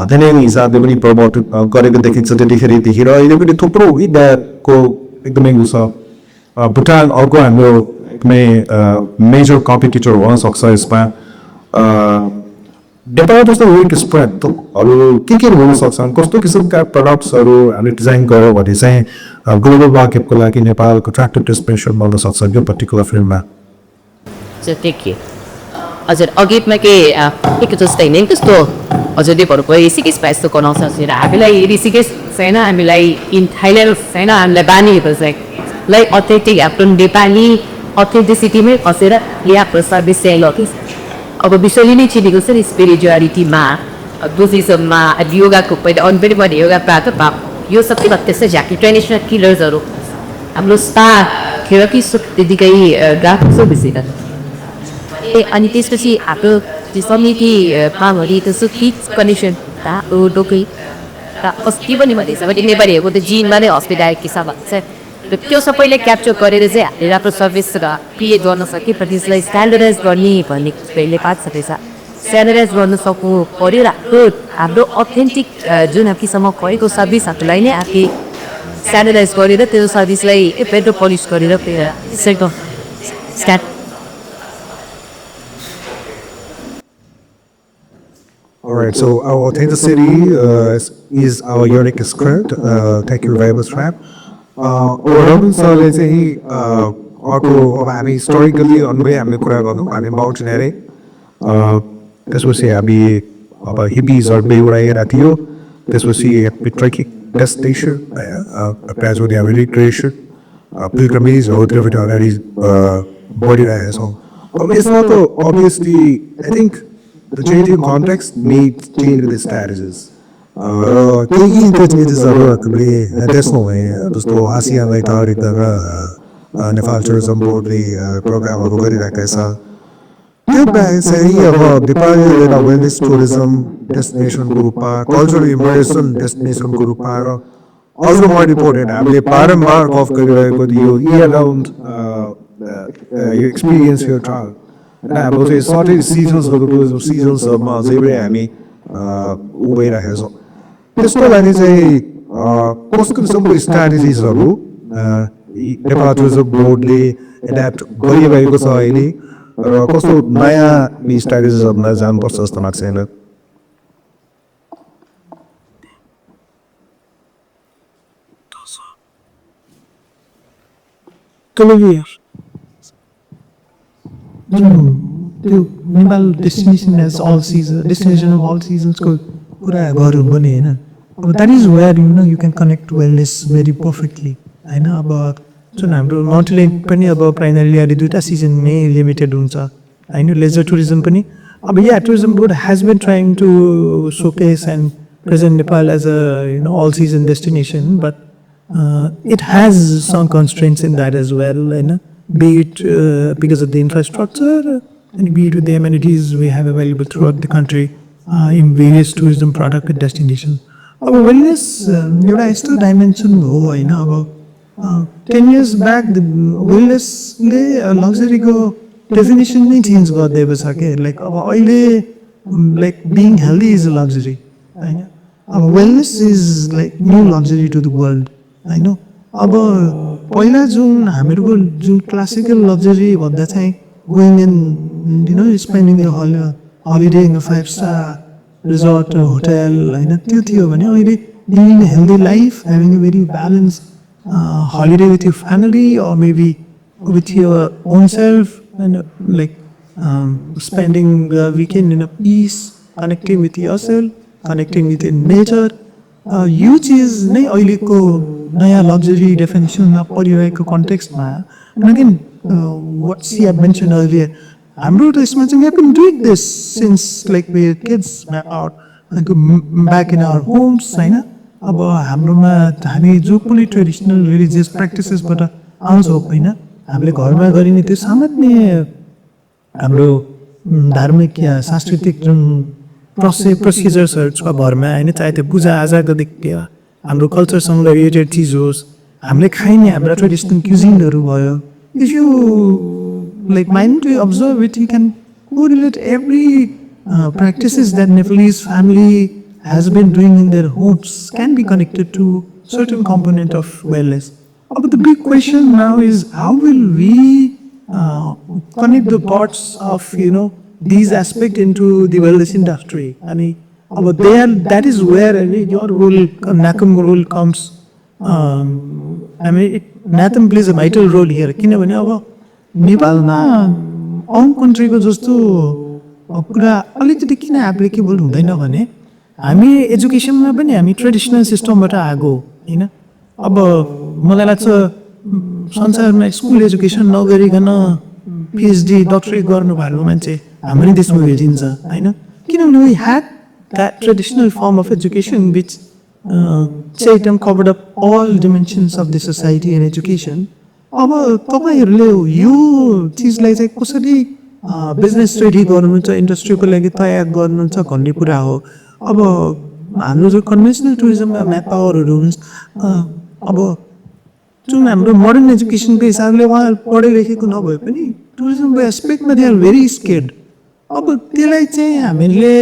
Speaker 1: भन्दै नै हिसाबले पनि प्रमोट गरेको देखिन्छ त्यतिखेरदेखि र अहिले पनि थुप्रो इन्डियाको एकदमै उ छ भुटान अर्को हाम्रो एकदमै मेजर कम्पिटिटर हुन सक्छ यसमा नेपाल जस्तो विक स्प्रेडहरू के हुन सक्छन् कस्तो किसिमका प्रडक्ट्सहरू हामीले डिजाइन गऱ्यौँ भने चाहिँ ग्लोबल मार्केटको लागि नेपालको ट्र्याक्टिभ डेस्टिनेसन बन्न सक्छ यो पर्टिकुलर फिल्डमा
Speaker 5: हजुर अघिमा के जस्तै नै त्यस्तो हजुरले भन्नुभयो ऋषिकेशमा यस्तो गर्न सक्छ हामीलाई ऋषिकेश छैन हामीलाई इन थाइल्यान्ड छैन हामीलाई बानीहरू चाहिँ लाइक अथेन्टिक आफ्नो नेपाली अथेन्टिसिटीमै फसेर यहाँ सर्भिस चाहिँ अब विश्वले नै चिनेको छ नि स्पिरिचुअलिटीमा बुद्धिज्ममा योगाको पहिला अनि पनि मैले योगा प्राप्त यो सबैमा त्यस्तै झाँकी ट्रेडिसनल किलर्सहरू हाम्रो स्टा खेर कि त्यतिकै गएको छ बेसी अनि त्यसपछि हाम्रो समिति पामहरी त्यसो किट कनेक्सन डोकै अस्ति पनि भनेको छ भने नेपालीहरूको त जिनमा नै हस्पिटालिटी छ भन्छ र त्यो सबैले क्याप्चर गरेर चाहिँ हामीले राम्रो सर्भिस र क्रिएट गर्न सक्यो र त्यसलाई स्ट्यान्डर्डाइज गर्ने भन्ने अहिले पार्ट छ स्ट्यान्डर्डाइज गर्न सक्नु पऱ्यो र हाम्रो अथेन्टिक जुन हामीसँग भएको सर्भिसहरूलाई नै आफै स्ट्यान्डर्डाइज गरेर त्यो सर्भिसलाई बेटर पलिस गरेर stand.
Speaker 1: Alright, so our authenticity is our unique strength. Thank you very much, Rap. Robin सरले चाहिँ अर्को अब हामी हिस्टोरिकली अनुभव हामीले कुरा गर्छौँ हामी माउन्टेनियरिङ त्यसपछि हामी अब हिप्पिजहरूले उडाइरहेको थियो त्यसपछि ट्रेकिङ डेस्टिनेसन ग्रेजुअली हामी रिक्रिएसन पिलग्रिमेज हो त्योपट्टि अगाडि बढिरहेका छौँ अब यसमा त obviously I think the changing context may change with the strategies. केही त्यो चेन्जेसहरू हामीले देख्छौँ है जस्तो आसियानलाई टार्गेट गरेर नेपाल टुरिज्म बोर्डले प्रोग्रामहरू गरिरहेका छ त्यो बाहेक चाहिँ अब नेपालले वेलनेस टुरिज्म डेस्टिनेसनको रूपमा कल्चरल इमर्सन डेस्टिनेसनको रूपमा र अझ मोर इम्पोर्टेन्ट हामीले बारम्बार गफ गरिरहेको यो इयर राउन्ड यो एक्सपिरियन्स यो ट्राभल हाम्रो चाहिँ सर्टेन सिजन्सहरू टुरिज्म सिजन्सहरूमा अझै पनि हामी उभिरहेका छौँ त्यसको लागि चाहिँ कस्तो किसिमको स्ट्राटेजिजहरू नेपाल टुरिज्म बोर्डले एड्याप्ट गरिरहेको छ अहिले र कस्तो नयाँ स्ट्राटेजिजहरूमा जानुपर्छ जस्तो लाग्छ होइन
Speaker 4: त्यो Nepal destination as all season destination of all सिजन्सको कुरा गरौँ भने होइन अब that is where you can connect wellness very perfectly होइन अब जुन हाम्रो माउन्टेनियरिङ पनि अब प्राइमेरीली अहिले 2टा सिजन नै लिमिटेड हुन्छ होइन लेजर टुरिज्म पनि अब tourism board has been trying to showcase and present Nepal as a all season destination but it has some constraints in that as well होइन be it because of the infrastructure and be it with the amenities we have available throughout the country in various tourism product and destinations. अब wellness एउटा यस्तो dimension हो होइन अब 10 years back the wellnessले लग्जरीको definition नै चेन्ज गरिदिएको छ क्या लाइक अब अहिले like being healthy is a luxury होइन अब wellness is like new luxury to the world होइन अब पहिला जुन हामीहरूको जुन क्लासिकल लग्जरी भन्दा चाहिँ going in spending holiday in 5-star resort hotel होइन त्यो थियो भने अहिले living healthy life having a very balance holiday with your family or maybe with your own self and like spending the weekend in a peace connecting with your self connecting with in nature यो चिज नै अहिलेको नयाँ luxury डेफिनेसनमा परिरहेको कन्टेक्स्टमा again what see have mention earlier हाम्रो त यसमा चाहिँ we have been doing this since like we kids out back in our homes होइन अब हाम्रोमा हामी जो पनि ट्रेडिसनल रिलिजियस प्र्याक्टिसेसबाट आउँछौँ होइन हामीले घरमा गरिने त्यो सामान्य हाम्रो धार्मिक या सांस्कृतिक जुन प्रोसिजर्सहरू छ भरमा होइन चाहे त्यो पूजाआजादेखि हाम्रो कल्चरसँग रिलेटेड चिज होस् हामीले खाइने हाम्रा ट्रेडिसनल क्युजिनहरू भयो if you like mind to observe it you can correlate every practices that Nepalese family has been doing in their homes can be connected to certain component of wellness. But the big question now is how will we connect the parts of these aspects into the wellness industry? I mean, there that is where your role, NACM role comes. I mean, NACM plays a vital role here. किनभने अब नेपालमा out कन्ट्रीको जस्तो कुरा अलिकति किन applicable हुँदैन भने हामी एजुकेसनमा पनि हामी ट्रेडिसनल सिस्टमबाट आएको होइन अब मलाई लाग्छ संसारमा स्कुल एजुकेसन नगरिकन पिएचडी डक्टरेट गर्नुभएको मान्छे हाम्रै देशमा भेटिन्छ होइन किनभने we had that traditional form of education which say it covered up all dimensions of the society and education. अब तपाईँहरूले यो चिजलाई चाहिँ कसरी बिजनेस रेडी गर्नुहुन्छ, इन्डस्ट्रीको लागि तयार गर्नुहुन्छ भन्ने कुरा हो। अब हाम्रो जो कन्भेन्सनल टुरिज्ममा म्यान पावरहरू हुन्छ, अब जुन हाम्रो मोडर्न एजुकेसनको हिसाबले उहाँहरू पढे लेखेको नभए पनि टुरिज्मको एस्पेक्टमा दे आर भेरी स्केर्ड। अब त्यसलाई चाहिँ हामीले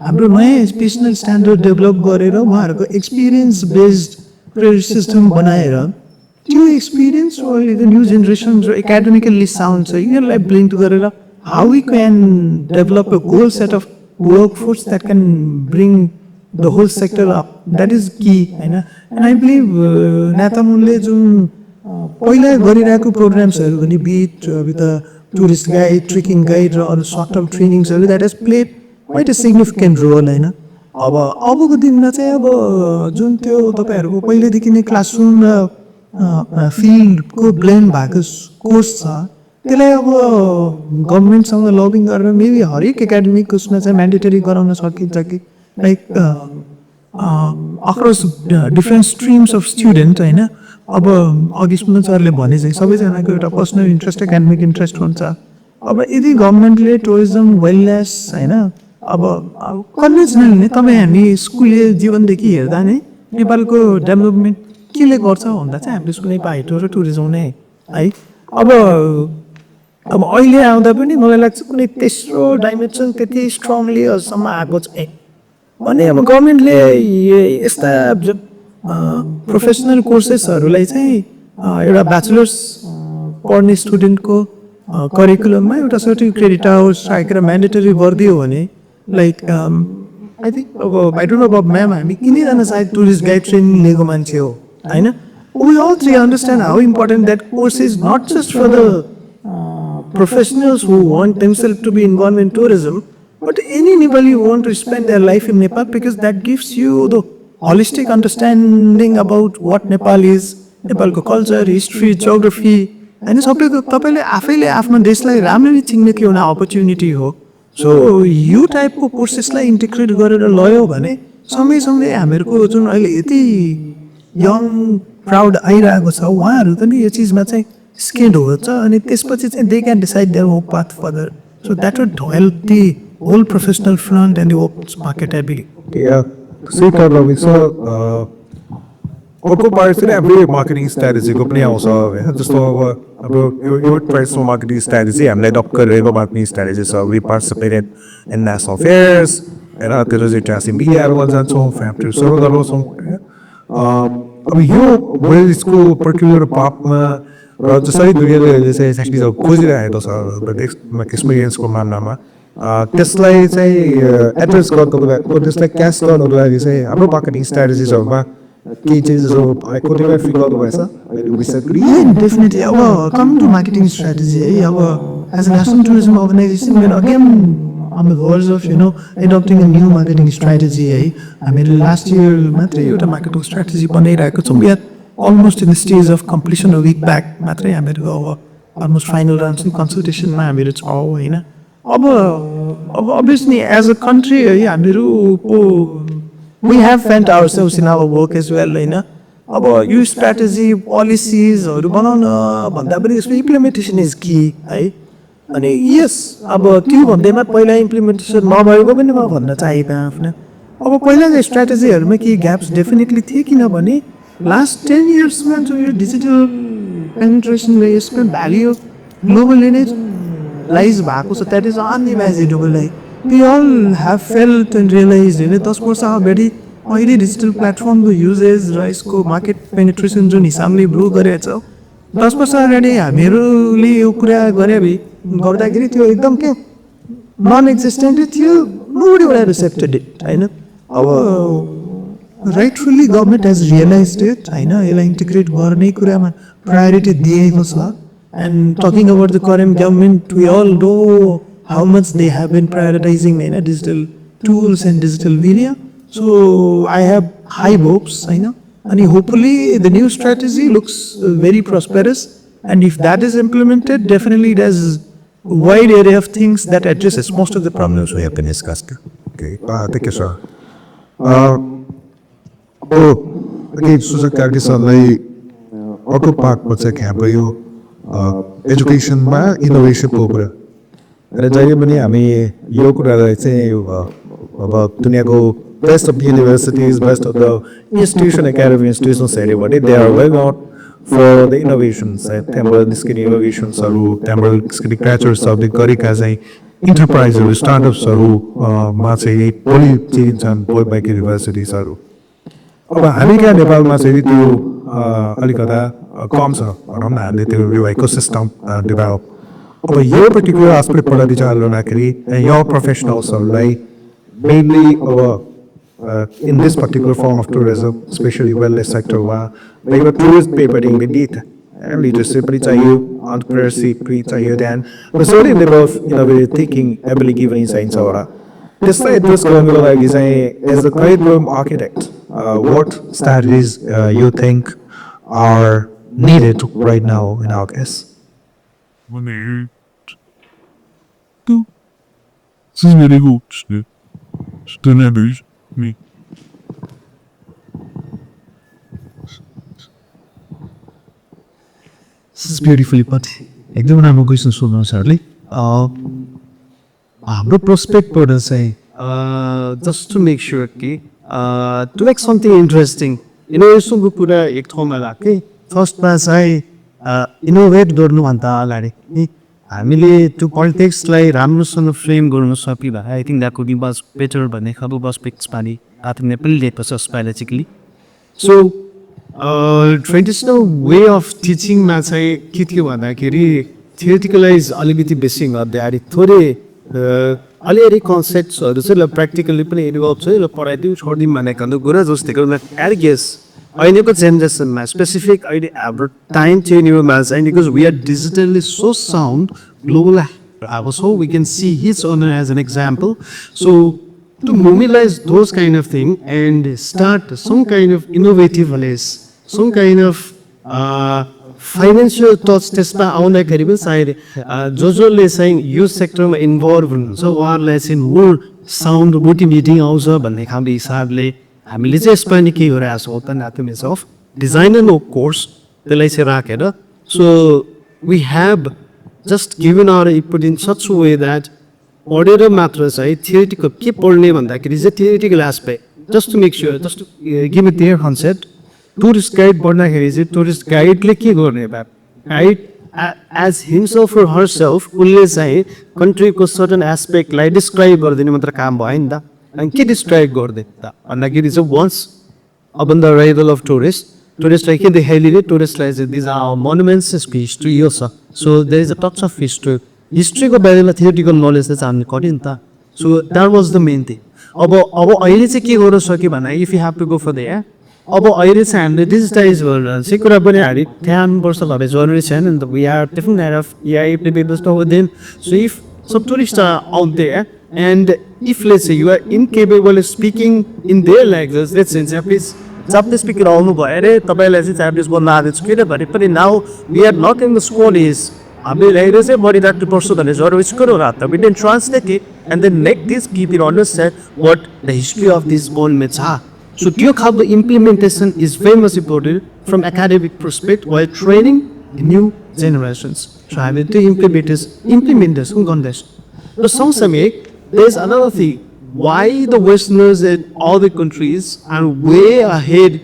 Speaker 4: हाम्रो नयाँ एजुकेसनल स्ट्यान्डर्ड डेभलप गरेर उहाँहरूको एक्सपिरियन्स बेस्ड क्रेडिट सिस्टम बनाएर त्यो एक्सपिरियन्स अहिले न्यू जेनेरेसन जो एकाडेमिकल्ली साउन्ड छ यिनीहरूलाई ब्लेन्ड गरेर how we can develop a whole set of work force that can bring the whole sector up, that is key होइन। एन्ड आई बिलिभ नेतामुनले जुन पहिला गरिरहेको प्रोग्राम्सहरू भने be it with the tourist guide, trekking guide र अरू short term ट्रेनिङ्सहरू that has played quite a significant role होइन। अबको दिनमा चाहिँ अब जुन त्यो तपाईँहरूको पहिल्यैदेखि नै क्लासरुम र फिल्डको ब्लेन्ड भएको कोर्स छ त्यसलाई अब गभर्मेन्टसँग लबिङ गरेर मेबी हरेक एकाडेमिक उसमा चाहिँ म्यान्डेटरी गराउन सकिन्छ कि like across different streams of student होइन। अब अघि सुमन सरले भने चाहिँ सबैजनाको एउटा पर्सनल इन्ट्रेस्ट एकाडेमिक इन्ट्रेस्ट हुन्छ। अब यदि गभर्मेन्टले टुरिज्म वेलनेस होइन अब कन्भेन्सनल नै तपाईँ हामी स्कुले जीवनदेखि हेर्दा नै नेपालको डेभलपमेन्ट केले गर्छ भन्दा चाहिँ हामीले सुनेको हाइटो र टुरिज्म नै है। अब अहिले आउँदा पनि मलाई लाग्छ कुनै तेस्रो डाइमेन्सन त्यति स्ट्रङली अझसम्म आएको चाहिँ भने अब गभर्मेन्टले यस्ता प्रोफेसनल कोर्सेसहरूलाई चाहिँ एउटा ब्याचलर्स पढ्ने स्टुडेन्टको करिकुलममा एउटा सर्टेन क्रेडिट आवर्स राखेर म्यान्डेटरी गरिदियो भने लाइक आई थिङ्क अब आई डोन्ट नो अब म्याम हामी किनजना सायद टुरिस्ट गाइड ट्रेनिङ लिएको मान्छे हो होइन। We all three understand how important that course is not just for the professionals who want themselves to be involved in tourism, but anybody who want to spend their life in Nepal, because that gives you the holistic understanding about what Nepal is, Nepalको culture, history, geography, and सबैको तपाईँले आफैले आफ्नो देशलाई राम्ररी चिन्नेको एउटा opportunity हो। So यो टाइपको कोर्सेसलाई इन्टिग्रेट गरेर लयो भने सँगै हामीहरूको जुन अहिले यति यङ क्राउड आइरहेको छ उहाँहरू पनि यो चिजमा चाहिँ स्केड हुन्छ अनि त्यसपछि चाहिँ they can decide their own path further. So that would help the whole professional front and opens marketability.
Speaker 1: अर्को पार्ट चाहिँ हाम्रो मार्केटिङ स्ट्राटेजीको पनि आउँछ होइन। जस्तो अब हाम्रो यो ट्रेडिसनल मार्केटिङ स्ट्राटेजी हामीलाई डक्कर रहेको मार्केटिङ स्ट्राटेजी छ। We participated in national fairs होइन, त्यो चाहिँ ट्रान्सिङ मिडियाहरूमा जान्छौँ, फ्याक्ट्री सर्व गराउँछौँ होइन। अब यो वेल स्कुल पर्टिकुलर पापमा र जसरी दुनियाँले चाहिँ एक्चुअली खोजिरहेको छ एक्सपिरियन्सको मामलामा त्यसलाई चाहिँ एड्रेस गर्नको लागि त्यसलाई क्यास गर्नको लागि चाहिँ हाम्रो मार्केटिङ स्ट्राटेजिजहरूमा केही चेन्जेसहरू भएको त्यसलाई फिल गर्नुभएछ?
Speaker 4: डेफिनेटली अब कम टु मार्केटिङ स्ट्राटेजी है। अब as a national tourism organization we're again on the verge of adopting a new marketing strategy है। हामीले लास्ट इयर मात्रै एउटा मार्केटिङ स्ट्राटेजी बनाइरहेको छौँ। We are almost in the stage of completion a week back मात्रै हामीहरू अब almost final rounds कन्सल्टेसनमा हामीहरू छौँ होइन। अब obviously as a country है हामीहरूको we have spent ourselves in our work as well होइन। अब यो स्ट्राटेजी पोलिसिजहरू बनाउन भन्दा पनि यसको इम्प्लिमेन्टेसन इज की है। अनि यस अब त्यो भन्दैमा पहिला इम्प्लिमेन्टेसन नभएको पनि म भन्न चाहेको आफ्नो। अब पहिलाको स्ट्राटेजीहरूमा केही ग्याप्स डेफिनेटली थिए किनभने लास्ट 10 इयर्समा जो यो डिजिटल पेनिट्रेसन र यसको भ्याल्यु ग्लोबली नै राइज भएको छ द्याट इज अनइमेजिनेबल है। We all have felt and realize होइन 10 वर्ष अगाडि अहिले डिजिटल प्लेटफर्मको युजेज र यसको मार्केट पेनिट्रेसन जुन हिसाबले ग्रो गरेको छ 10 वर्ष अगाडि हामीहरूले यो कुरा गर्दाखेरि त्यो एकदम के नन एक्जिस्टेन्टै थियो। Nobody would have accepted it होइन। अब rightfully government has realize it होइन। यसलाई इन्टिग्रेट गर्ने कुरामा प्रायोरिटी दिएको छ। And talking about the current government we all know how much they have been prioritizing होइन digital tools and digital media. So I have high hopes होइन। अनि hopefully the new strategy looks very prosperous and if that is implemented definitely it has wide area of things that addresses most of the problems we have been discussed.
Speaker 1: Okay, thank you, sir.
Speaker 2: अघि सुजक कार्की सरलाई auto पार्कमा चाहिँ हाम्रो यो एजुकेसनमा इनोभेसनको कुरा र जहिले पनि हामी यो कुरालाई चाहिँ अब दुनियाँको best of universities best of the institution academic institutions हेऱ्यो भने they are well not for the innovations त्यहाँबाट निस्किने इनोभेसन्सहरू त्यहाँबाट निस्किने ग्रेजुएट्सहरूले गरेका चाहिँ इन्टरप्राइजहरू स्टार्टअप्सहरूमा चाहिँ बढी चिनिन्छन् वर्ल्ड ब्याङ्क युनिभर्सिटिजहरू अब हामी कहाँ नेपालमा चाहिँ त्यो अलिकता कम छ भनौँ न हामीले त्यो इकोसिस्टम डेभलप अब यो पर्टिकुलर एस्पेक्टबाट विचार गर्दाखेरि यङ प्रोफेसनल्सहरूलाई मेनली अब in this particular form of tourism, especially wellness sector, like the tourist papering we need leadership, entrepreneurship, then but certainly they both thinking ability given science or despite this like as a curriculum architect, what strategies you think are needed right now in our case?
Speaker 6: This is very good. Student me.
Speaker 3: This is beautifully put. एकदम राम्रो question सोध्नु सरले हाम्रो प्रोस्पेक्टबाट चाहिँ just to make sure कि to make something interesting इनोभेसनको कुरा एक ठाउँमा राखेँ फर्स्टमा चाहिँ इनोभेट गर्नुभन्दा अगाडि हामीले त्यो कन्टेक्स्टलाई राम्रोसँग फ्रेम गर्न सकिँदा I think that could be much better भन्ने खालको पर्सपेक्ट्स पानी आफूले पनि लिएको छ स्पाइलोजिकली सो ट्रेडिसनल वे अफ टिचिङमा चाहिँ के थियो भन्दाखेरि थियोरिटिकलाइज अलिकति बेसी गर्दै थोरै अलिअलि कन्सेप्ट्सहरू चाहिँ प्र्याक्टिकली पनि इन्भल्भ छ र पढाइदिउँ छोडिदिउँ भनेको कुरा जस्तो एट गेस अहिलेको जेनेरेसनमा स्पेसिफिक अहिले हाम्रो टाइम टेन्युरमा चाहिँ because we are digitally so sound global अब so we can see his honour as an example so to mobilize those kind of thing and start some kind of innovative less some kind of financial touch त्यसमा आउँदाखेरि पनि सायद जसले चाहिँ यो सेक्टरमा involve हुनुहुन्छ उहाँहरूलाई चाहिँ मोर साउन्ड मोटिभेटिङ आउँछ भन्ने खालको हिसाबले हामीले चाहिँ यसमा नि के गरिरहेको छौँ त नाथमेस अफ डिजाइन एन्ड कोर्स त्यसलाई चाहिँ राखेर so we have just given our input in such way that पढेर मात्र चाहिँ थियोरिटिकल के पढ्ने भन्दाखेरि चाहिँ theoretical aspect just to make sure just to give it their concept tourist guide पढ्दाखेरि चाहिँ टुरिस्ट गाइडले के गर्ने गाइड एज हिमसेल्फ र हरसेल्फ उसले चाहिँ कन्ट्रीको सर्टन एस्पेक्टलाई डिस्क्राइब गरिदिने मात्र काम भयो नि त अनि के डिस्क्राइब गरिदिने त भन्दाखेरि चाहिँ once upon the arrival of टुरिस्टलाई के देखाइदिने टुरिस्टलाई चाहिँ दिज आर मोनुमेन्ट्स हिस्ट्री यो छ so there is a touch of हिस्ट्रीको बारेमा थियोरिटिकल नलेज चाहिँ जान्नु पऱ्यो नि त so that was the main thing अब अहिले चाहिँ के गर्न सक्यो भने if you have to go for the अब अहिले चाहिँ हामीले डिजिटाइज गरेर चाहिँ कुरा पनि हामी ध्यानपर्छ भन्ने जरुरी छैन नि त we are different kind of them so if some tourist out there and if let's say you are incapable speaking in their language let's say Japanese speaker आउनु भयो अरे तपाईँलाई चाहिँ जापानिज बोल्न आएको छ किनभने पनि now we are not in the school is हामीले ल्याएर चाहिँ बढिराख्नुपर्छ भन्ने जरुरी छ करो रात we can translate it and then make this people understand what the history of this monument छ So त्यो खालको implementation is very much important from academic perspective while training the new generations. So हामीले त्यो implementation गर्दैछ र सँगसँगै there is another thing why the Westerners and all the countries are way ahead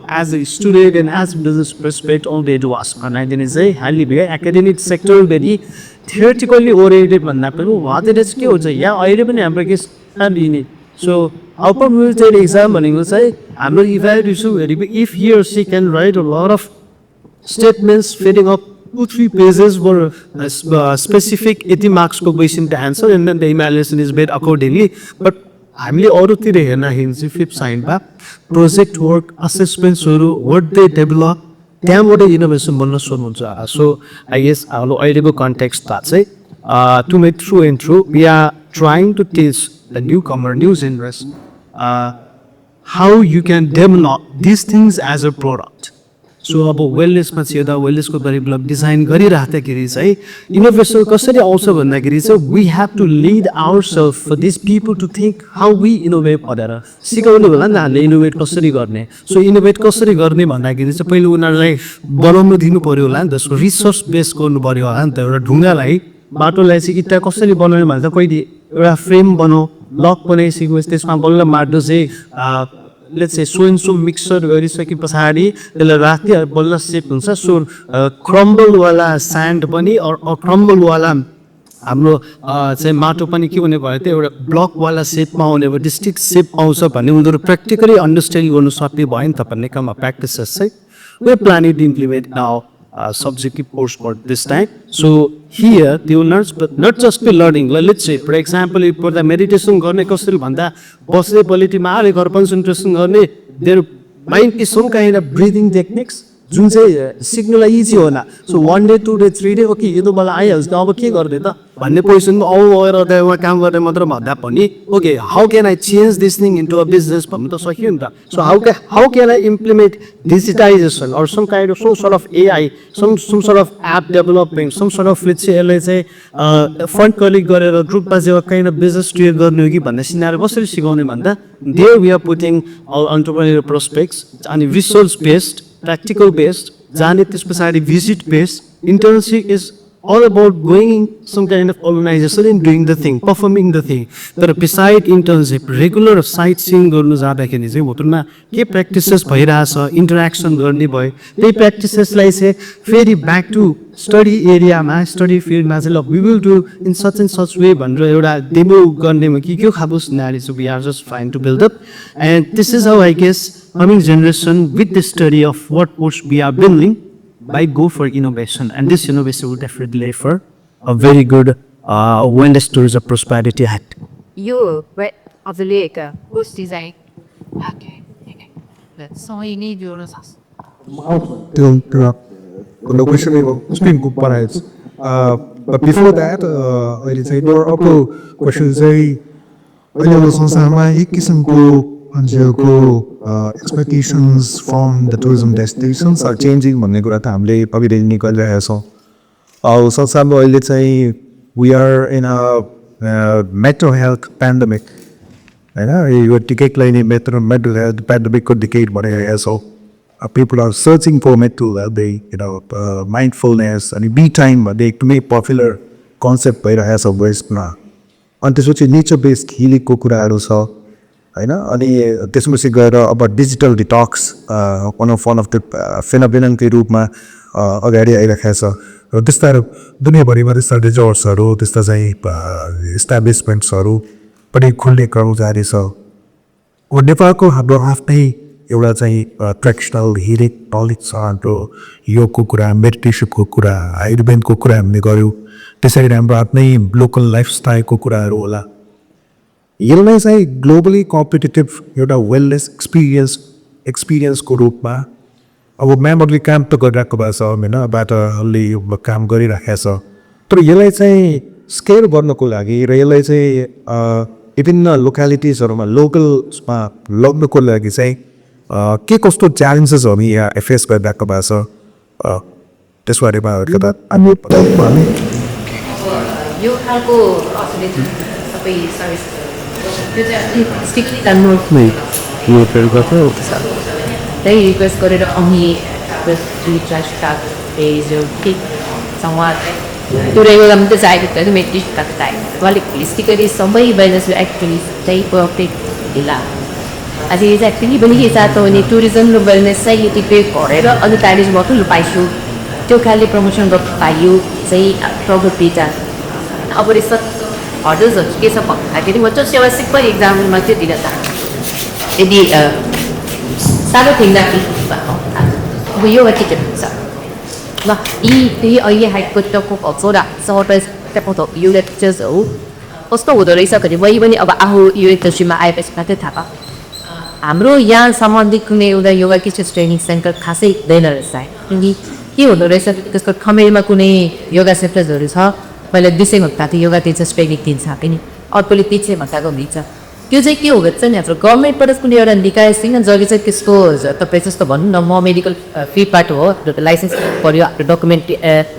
Speaker 3: as a student and as business perspective on the was भन्नाले चाहिँ हामीले academic sector very theoretically oriented भन्दा पनि उहाँहरूले चाहिँ के हुन्छ यहाँ अहिले पनि हाम्रो केस लिने So, upper military exam भनेको चाहिँ हाम्रो evaluation if he or she can write a lot of statements filling up 2-3 pages for specific 80 marks को question to answer and then the evaluation is made accordingly. But हामीले अरूतिर हेर्दाखेरि चाहिँ flip साइडमा project work असेसमेन्ट्सहरू what they develop त्यहाँबाट innovation बन्न सक्नुहुन्छ सो आई गेस हाम्रो अहिलेको कन्टेक्स्टमा चाहिँ to make true and true we are trying to teach the newcomer, new generation, how you can develop these things as a product. So अब वेलनेसमा चाहिँ एउटा वेलनेसको करिकुलम डिजाइन गरिराख्दाखेरि चाहिँ इनोभेसन कसरी आउँछ भन्दाखेरि चाहिँ we have to lead our self for this people to think how we innovate भनेर सिकाउनु होला नि त हामीले इनोभेट कसरी गर्ने सो इनोभेट कसरी गर्ने भन्दाखेरि चाहिँ पहिले उनीहरूलाई बनाउनु दिनु पऱ्यो होला नि त सो रिसोर्स बेस गर्नु पऱ्यो होला नि त एउटा ढुङ्गालाई बाटोलाई चाहिँ इट्टा कसरी बनाउने भने त कहिले एउटा फ्रेम बनाऊ लक बनाइसकेपछि त्यसमा बल्ल माटो चाहिँ let's say so and so mixer गरिसके पछाडि त्यसलाई राति बल्ल सेप हुन्छ सो क्रम्बलवाला स्यान्ड पनि क्रम्बलवाला हाम्रो चाहिँ माटो पनि के हुने भयो त एउटा ब्लकवाला सेपमा आउने भयो डिस्ट्रिक्ट सेप आउँछ भन्ने उनीहरू प्र्याक्टिकली अन्डरस्ट्यान्ड गर्नु सक्ने भयो नि त भन्ने काममा प्र्याक्टिसेस चाहिँ we planning to implement now subjective course for this time. So here they will learn, but not just be learning. Let's say, for example, for the meditation गर्ने कसरी भन्दा बस्ने पोलिटीमा आएर घर कन्सन्ट्रेसन गर्ने their mind is some kind of breathing techniques जुन चाहिँ सिक्नुलाई easy होला so 1 day 2 day 3 day okay यो त मलाई आइहाल्छ अब के गर्ने त भन्ने पोजिसनमा गएर उहाँ काम गर्ने मात्र भन्दा पनि okay how can I change this thing into a business भन्नु त सक्यो नि त so how can I implement digitization or some kind of some sort of AI some sort of app development some sort of let's say यसलाई चाहिँ fund collect गरेर ग्रुपमा चाहिँ काइन्ड अफ बिजनेस क्रिएट गर्ने हो कि भन्ने सिनारी कसरी सिकाउने भन्दा there we are putting our entrepreneur prospects अनि रिसोर्स बेस्ड practical based, जाने त्यस पछाडि visit based, internship is all about going some kind of organization and doing the thing, performing the thing. तर beside internship, regular sightseeing गर्नु जाँदाखेरि चाहिँ होटलमा के प्र्याक्टिसेस भइरहेछ इन्टरेक्सन गर्ने भयो त्यही प्र्याक्टिसेसलाई चाहिँ फेरि ब्याक टु स्टडी एरियामा स्टडी फिल्डमा चाहिँ ल we will do in such and such way भनेर एउटा डेमो गर्नेमा के खाबो scenery so we are just fine to build up and this is how I guess coming generation with the study of what course we are building by go for innovation and this innovation will definitely for a very good wellness tourism prosperity act.
Speaker 5: You of the lake who's design okay so you need your
Speaker 7: the question is being compared but before that I did say there are questions say अहिले संसारमा एक किसिमको मान्छेहरूको expectations from the tourism destinations are changing भन्ने कुरा त हामीले अघिदेखि निकालिरहेका छौँ अब संसारमा अहिले चाहिँ we are in a mental health pandemic होइन यो टिकेट लिने mental health pandemic को डिकेड भनिरहेका छौँ people are searching for mental health mindfulness अनि be time भन्ने एकदमै पपुलर कन्सेप्ट भइरहेको छ वेस्टमा अनि त्यसपछि नेचर बेस्ड हिलिङको कुराहरू छ होइन अनि त्यसपछि गएर अब digital detox one of the फेनोमेननकै रूपमा अगाडि आइरहेको छ र त्यस्ता दुनियाँभरिमा त्यस्ता रिजोर्ट्सहरू त्यस्ता चाहिँ इस्टाब्लिसमेन्ट्सहरू पनि खुल्ने क्रम जारी छ अब नेपालको हाम्रो आफ्नै एउटा चाहिँ ट्रेडिसनल हिलिङ नलेज छ हाम्रो योगको कुरा मेडिटेसनको कुरा आयुर्वेदको कुरा हामीले गऱ्यौँ त्यसरी हाम्रो आफ्नै लोकल लाइफस्टाइलको कुराहरू होला यसलाई चाहिँ ग्लोबली कम्पिटेटिभ एउटा वेलनेस एक्सपिरियन्सको रूपमा अब म्यामहरूले काम त गरिरहेको भएको छ होइन बाटोले काम गरिराखेको छ तर यसलाई चाहिँ स्केल गर्नको लागि र यसलाई चाहिँ विभिन्न लोकालिटिजहरूमा लोकल्समा लग्नको लागि चाहिँ के कस्तो च्यालेन्जेसहरू यहाँ फेस गरिरहेको भएको छ त्यसबारेमा
Speaker 5: यो खालको सबै सर्भिस त्यो चाहिँ स्ट्रिक्टली द नोट
Speaker 3: यो फेरि गर्छ
Speaker 5: त्यही रिक्वेस्ट गरेर अनि त्यो रेगुलर मात्रै चाहिएको थियो मेडिटेसन भएको चाहिएको अलिक होलिस्टिकली सबै बिजनेस एक्चुली त्यही पर्फेक्ट ढिला आज यो चाहिँ एक्चुली पनि के चाहन्छ भने टुरिज्म र वेलनेस चाहिँ यतिकै गरेर अनि त्यहाँदेखि म ठुलो पाइछु त्यो खालले प्रमोसन गर्न पाइयो चाहिँ प्रगति चाहिँ अब रिसर्च हर्डल्सहरू के छ भन्दाखेरि म चाहिँ सेवा सिक्पर इक्जाममा चाहिँ दिन चाहन्छु यदि साह्रो थिएन अब योगा टिचर हुन्छ ल यी अहिले हाइटको टक्को छोरा सर्टस टक्को योगा टिचर्स हो कस्तो हुँदो रहेछ भने मैले पनि अब आफू यो इन्डस्ट्रीमा आएपछि मात्रै थाहा पाएँ हाम्रो यहाँ सम्बन्धित कुनै एउटा योगा टिचर्स ट्रेनिङ सेन्टर खासै हुँदैन रहेछ किनकि के हुँदो रहेछ त्यसको खमेरमा कुनै योगा सेन्टर्सहरू छ पहिला 200 घन्टा त योगा टिचर्स ट्रेनिङ दिन्छ पनि अर्कोले 300 घन्टाको हुन्छ त्यो चाहिँ के हो भने चाहिँ हाम्रो गभर्मेन्टबाट कुनै एउटा निकाय छैन जसले चाहिँ त्यसको तपाईँ जस्तो भन्नु न म मेडिकल फिल्डबाट हो लाइसेन्स पऱ्यो हाम्रो डकुमेन्ट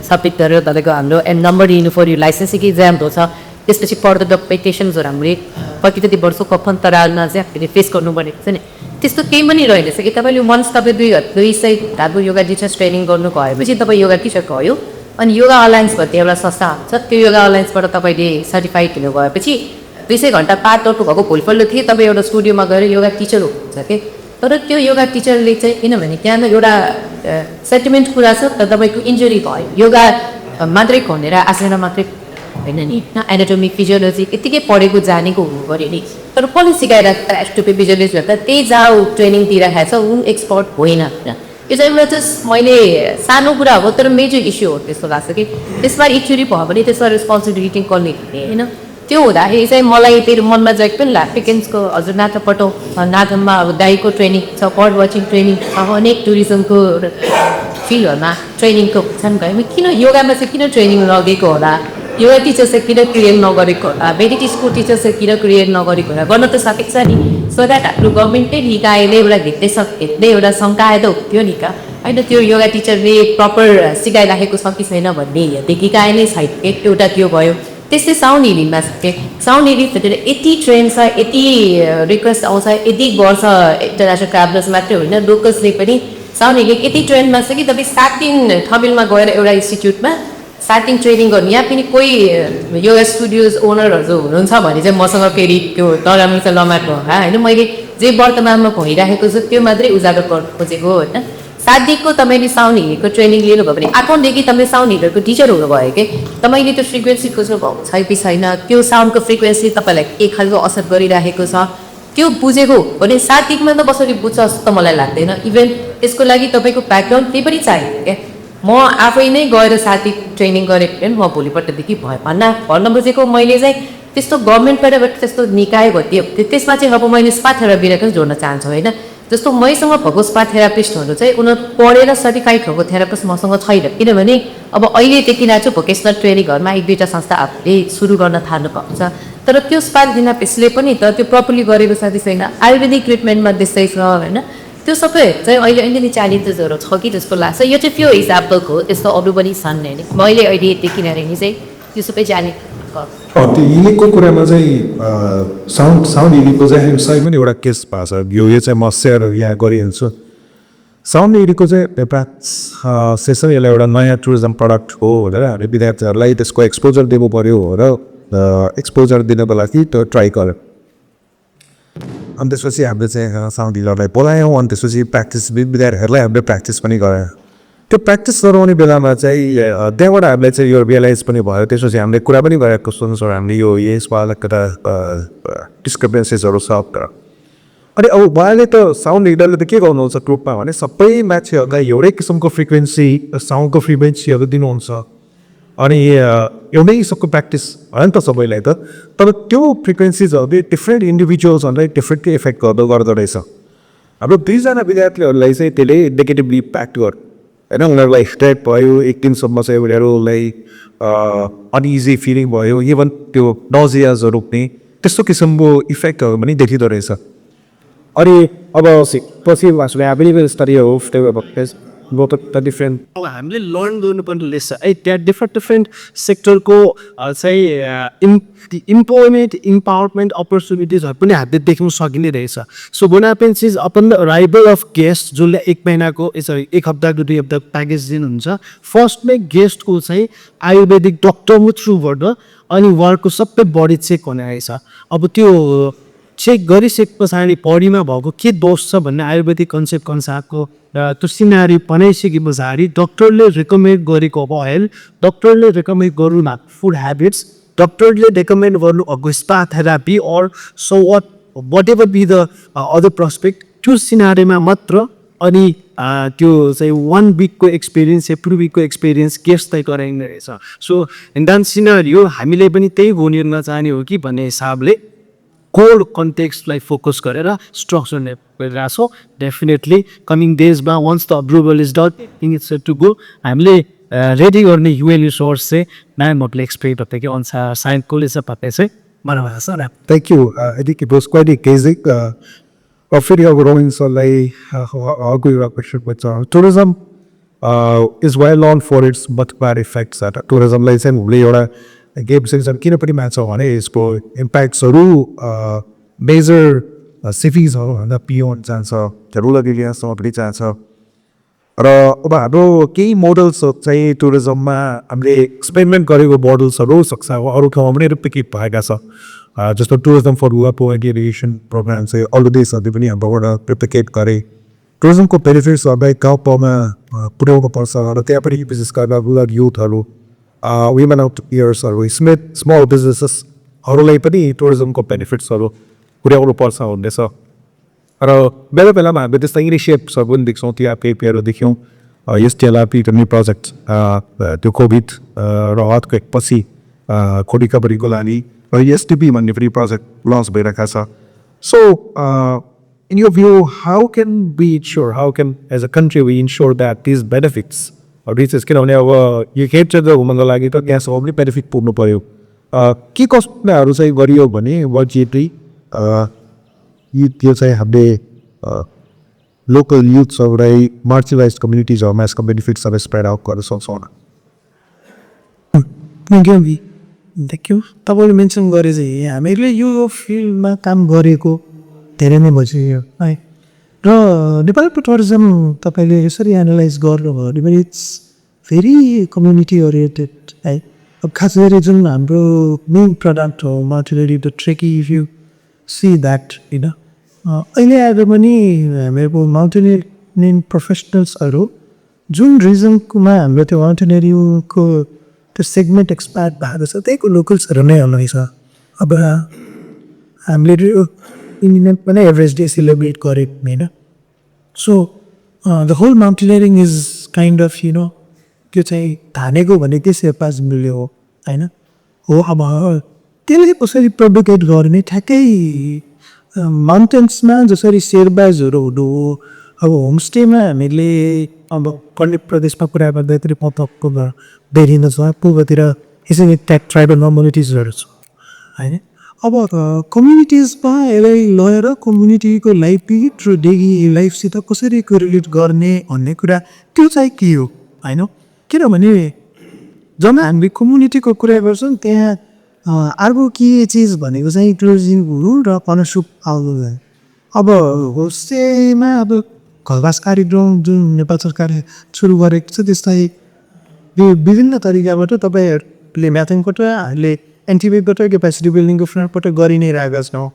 Speaker 5: सब्मिट गरेर तपाईँको हाम्रो नम्बर दिनु पऱ्यो लाइसेन्सिङ इक्जामहरू छ त्यसपछि फर्दर डकुमेन्टेसन्सहरू हामीले कति वर्षको अन्तरालमा चाहिँ हामीले फेस गर्नुपर्ने छ नि त्यस्तो केही पनि रहेन कि तपाईँले वन्स तपाईँ 2 धागो योगा टिचर्स ट्रेनिङ गर्नु भएपछि तपाईँ योगा टिचर भयो अनि योगा अलायन्स भन्ने एउटा संस्था हुन्छ त्यो योगा अलायन्सबाट तपाईँले सर्टिफाइड हुनु भएपछि 200 घन्टा पाठ गर्नु भएको भोलिपल्ट थिएँ तपाईँ एउटा स्टुडियोमा गएर योगा टिचर हुन्छ कि तर त्यो योगा टिचरले चाहिँ किनभने त्यहाँ एउटा सेन्टिमेन्ट कुरा छ तर तपाईँको इन्जुरी भयो योगा मात्रै भनेर आसन मात्रै होइन नि एनाटोमी फिजियोलोजी यतिकै पढेको जानेको हुनु पऱ्यो नि तर कसले सिकाइरहेको एस्टोपी फिजियोलोजी भन्दा त्यही जहाँ ट्रेनिङ दिइरहेको छ ऊ एक्सपर्ट होइन यो चाहिँ एउटा जस्ट मैले सानो कुरा हो तर मेजर इस्यु हो त्यस्तो लाग्छ कि त्यसमा इन्जुरी भयो भने त्यसमा रेस्पोन्सिबिलिटी कसले लिने होइन त्यो हुँदाखेरि चाहिँ मलाई तेरो मनमा चाहिँ पनि लाग्छ पिकेन्सको हजुर नाथापटो नाथनमा अब दाईको ट्रेनिङ छ बर्ड वाचिङ ट्रेनिङ छ अनेक टुरिज्मको फिल्डहरूमा ट्रेनिङको छन् भयो किन योगामा चाहिँ किन ट्रेनिङ लगेको होला योगा टिचर चाहिँ किन क्रिएट नगरेको होला मेडिटेसनको टिचर चाहिँ किन क्रिएट नगरेको होला गर्न त सकेको छ नि सो द्याट हाम्रो गभर्मेन्टै निकायले एउटा भेट्दै एउटा शङ्का आएर हुन्थ्यो नि का होइन त्यो योगा टिचरले प्रपर सिकाइराखेको छ कि छैन भन्ने निकाय नै छैन एउटा त्यो भयो त्यस्तै साउन्ड हिलिङमा के साउन्ड हिलिङ फेरि यति ट्रेन छ यति रिक्वेस्ट आउँछ यति वर्ष इन्टरनेसनल ट्राभलर्स मात्रै होइन लोकल्सले पनि साउन्ड हिलिङ यति ट्रेनमा छ कि तपाईँ 7 दिन ठमेलमा गएर एउटा इन्स्टिट्युटमा 7 दिन ट्रेनिङ गर्नु यहाँ पनि कोही योगा स्टुडियोज ओनरहरू हुनुहुन्छ भने चाहिँ मसँग फेरि त्यो नराम्रो चाहिँ लमाएको होला होइन मैले जे वर्तमानमा भइराखेको छु त्यो मात्रै उजागर गर्नु खोजेको होइन 7 दिनको तपाईँले साउन्ड हिलको ट्रेनिङ लिनुभयो भने आफूदेखि तपाईँ साउन्ड हिलको टिचर हुनुभयो कि तपाईँले त्यो फ्रिक्वेन्सी खोज्नु भएको छ कि छैन त्यो साउन्डको फ्रिक्वेन्सी तपाईँलाई के खालको असर गरिराखेको छ त्यो बुझेको भने 7 दिनमा त कसरी बुझ्छ जस्तो त मलाई लाग्दैन इभन त्यसको लागि तपाईँको ब्याकग्राउन्ड त्यही पनि चाहियो क्या म आफै नै गएर 7 दिन ट्रेनिङ गरेको भने म भोलिपल्टदेखि भन्न बुझेको मैले चाहिँ त्यस्तो गभर्मेन्टबाट त्यस्तो निकाय भनिदियो त्यसमा चाहिँ अब मैले स्पा थेरापीलाई पनि जोड्न चाहन्छु होइन जस्तो मैसँग भएको स्पा थेरापिस्टहरू चाहिँ उनीहरू पढेर सर्टिफाइड भएको थेरापिस्ट मसँग छैन किनभने अब अहिले देखिरहेको छु भोकेसनल ट्रेनिङहरूमा 1-2 संस्था आफूले सुरु गर्न थाल्नु भएको छ तर त्यो स्पा थेरापिस्टले पनि त त्यो प्रपरली गरेको साथै छैन आयुर्वेदिक ट्रिटमेन्टमा त्यस्तै छ होइन त्यो सबै चाहिँ अहिले अलिअलि च्यालेन्जेसहरू छ कि जस्तो लाग्छ यो चाहिँ त्यो हिसाबको हो त्यस्तो अरू पनि छन् होइन मैले अहिले देखिरहेको चाहिँ त्यो सबै च्यालेन्ज
Speaker 2: त्यो हिलिङको कुरामा चाहिँ साउन्ड हिलिङको चाहिँ सही पनि एउटा केस भएको छ यो चाहिँ म सेयर यहाँ गरिहाल्छु साउन्ड हिलिङको चाहिँ एउटा सेसन यसलाई एउटा नयाँ टुरिज्म प्रडक्ट हो भनेर हामीले विद्यार्थीहरूलाई त्यसको एक्सपोजर दिनु पऱ्यो र एक्सपोजर दिनको लागि त्यो ट्राई गर्यो अनि त्यसपछि हामीले चाहिँ साउन्ड हिलरलाई बोलायौँ अनि त्यसपछि प्र्याक्टिस विद्यार्थीहरूलाई हामीले प्र्याक्टिस पनि गरायौँ त्यो प्र्याक्टिस गराउने बेलामा चाहिँ त्यहाँबाट हामीलाई चाहिँ यो रियलाइज पनि भयो त्यसपछि हामीले कुरा पनि गरेको सुन्छौँ हामीले यो यसमा एउटा डिस्क्रिपेन्सिजहरू छ अनि अब उहाँले त साउन्ड हिलरले त के गर्नुहुन्छ ग्रुपमा भने सबै मान्छेहरूलाई एउटै किसिमको फ्रिक्वेन्सी साउन्डको फ्रिक्वेन्सीहरू दिनुहुन्छ अनि एउटै किसिमको प्र्याक्टिस भयो नि त सबैलाई त तर त्यो फ्रिक्वेन्सिजहरूले डिफ्रेन्ट इन्डिभिजुअल्सहरूलाई डिफ्रेन्टली इफेक्ट गर्दो रहेछ हाम्रो 2जना विद्यार्थीहरूलाई चाहिँ त्यसले नेगेटिभली इम्प्याक्ट गर्यो होइन उनीहरूलाई स्ट्रेट भयो 1 दिनसम्म चाहिँ उनीहरूलाई अनइजी फिलिङ भयो इभन त्यो नजियाजहरू पनि त्यस्तो किसिमको इफेक्टहरू पनि देखिँदो रहेछ
Speaker 3: अनि अब पछि एभेलेबल स्टडी हो डिफ्रेन्ट अब हामीले लर्न गर्नुपर्ने लेस छ है त्यहाँ डिफ्रेन्ट सेक्टरको चाहिँ इम्प्लोइमेन्ट इम्पावरमेन्ट अपर्च्युनिटिजहरू पनि हामीले देख्नु सकिने रहेछ so one happens is upon the arrival of guest जसले 1 महिनाको सरी 1 हप्ताको 2 हप्ताको प्याकेज दिनुहुन्छ फर्स्टमै गेस्टको चाहिँ आयुर्वेदिक डक्टरको थ्रुबाट अनि उहाँको सबै बडी चेक हुने रहेछ अब त्यो चेक गरिसके पछाडि बडीमा भएको के दोष छ भन्ने आयुर्वेदिक कन्सेप्टको त्यो सिनारी बनाइसके पछाडि डक्टरले रिकमेन्ड गरेको अब हेल्थ डक्टरले रिकमेन्ड गर्नु भएको फुड ह्याबिट्स डक्टरले रेकमेन्ड गर्नु भएको spa therapy or so whatever be the other prospect त्यो सिनारीमा मात्र अनि त्यो चाहिँ 1 विकको एक्सपिरियन्स या 2 विकको एक्सपिरियन्स गेस्टलाई गराइने रहेछ सो इन द्याट सिनारियो हामीले पनि त्यही गर्न चाहने हो कि भन्ने हिसाबले कोर कन्टेक्स्टलाई फोकस गरेर स्ट्रक्चर गरिरहेको छौँ डेफिनेटली कमिङ डेजमा once the approval is done it's to go हामीले रेडी गर्ने युएन रिसोर्स चाहिँ म्यामहरूले एक्सपेक्ट होते कि अनुसार साइन्स कलेज पत्ते चाहिँ
Speaker 4: भन्नुभएको छ र
Speaker 7: Thank you. I think it was quite engaging. Feeling of growing so like agree with question with tourism is well known for its multiplier effects. That tourism like say मुले एउटा game season किन पनि मान्छ भने यसको impactsहरू major cities-हरू भन्दा beyond जान्छ, rural areas-मा पनि जान्छ. र अब हाम्रो केही मोडल्स चाहिँ टुरिज्ममा हामीले एक्सपेरिमेन्ट गरेको मोडल्सहरू सक्छ अरू ठाउँमा पनि रेप्लिकेट भएका छ जस्तो tourism for rural poverty alleviation program चाहिँ अरू देशहरूले पनि हाम्रोबाट रेप्लिकेट गरे टुरिज्मको बेनिफिट्सहरूलाई गाउँ ठाउँमा पुर्याउनु पर्छ र त्यहाँ पनि विशेष गरेर रुरल युथहरू वुमेन एन्टरप्रेन्योर्सहरू स्मल बिजनेसेसहरूलाई पनि टुरिज्मको बेनिफिट्सहरू पुर्याउनु पर्छ भन्ने छ र बेला बेलामा हामीले त्यस्ता इनिसिएटिभ्सहरू पनि देख्छौँ त्यहाँ पेपरहरू देख्यौँ यस टेलापी भन्ने प्रोजेक्ट त्यो कोभिड र अर्थक्वेक पछि रिकभरीको लागि र एसटिपी भन्ने पनि प्रोजेक्ट लन्च भइरहेको छ so in your view how can we ensure how can as a country we ensure that these benefits reaches किनभने अब यो खेप्चर घुम्नको लागि त त्यहाँसम्म पनि बेनिफिट पुग्नु पऱ्यो के कस्ताहरू चाहिँ गरियो भने बजेटरी त्यो चाहिँ हामीले लोकल युथ्सहरूलाई मार्जिनलाइज कम्युनिटिजहरूमा यसको बेनिफिट्सहरू स्प्रेड आउट गर्न सक्छौँ
Speaker 4: थ्याङ्क यू तपाईँले मेन्सन गरे चाहिँ हामीले यो फिल्डमा काम गरेको धेरै नै भइसक्यो है र नेपालको टुरिज्म तपाईँले यसरी एनालाइज गर्नुभयो भने पनि इट्स भेरी कम्युनिटी ओरिएन्टेड है अब खास गरी जुन हाम्रो मेन प्रडक्ट हो mountaineering the trekking if you see that होइन अहिले आएर पनि हाम्रो माउन्टेनियरिङ प्रोफेसनल्सहरू जुन रिजनमा हाम्रो त्यो माउन्टेनियरिङको त्यो सेगमेन्ट एक्सपार्ट भएको छ त्यहीको लोकल्सहरू नै हुनेछ अब हामीले इन्डियन पनि एभरेज डे सेलिब्रेट गरेको होइन so the whole mountaineering is kind of you know त्यो चाहिँ धानेको भने के शेर्पाज मिल्यो हो होइन हो अब त्यसले कसरी प्रोभोकेट गर्ने ठ्याक्कै माउन्टेन्समा जसरी शेर्पाजहरू हुनु हो अब होमस्टेमा हामीले अब कन्डिप प्रदेशमा कुरा गर्दाखेरि पतकको बेरिन छ पूर्वतिर यसरी ट्राइबल कम्युनिटिजहरू छ होइन अब कम्युनिटिजमा यसलाई लगेर कम्युनिटीको लाइभलिहुड र डेली लाइफसित कसरी कोरिलेट गर्ने भन्ने कुरा त्यो चाहिँ के हो होइन किनभने जब हामीले कम्युनिटीको कुरा गर्छौँ त्यहाँ अर्को के चिज भनेको चाहिँ टुरिज्म र कनसुप आउनु अब होमस्टेमा अब घरवास कार्यक्रम जुन नेपाल सरकारले सुरु गरेको छ त्यसलाई विभिन्न तरिकाबाट तपाईँहरूले म्याथिङबाट हामीले एन्टिबेटबाट क्यापेसिटी बिल्डिङको फ्रन्टबाट गरि नै रहेका छौँ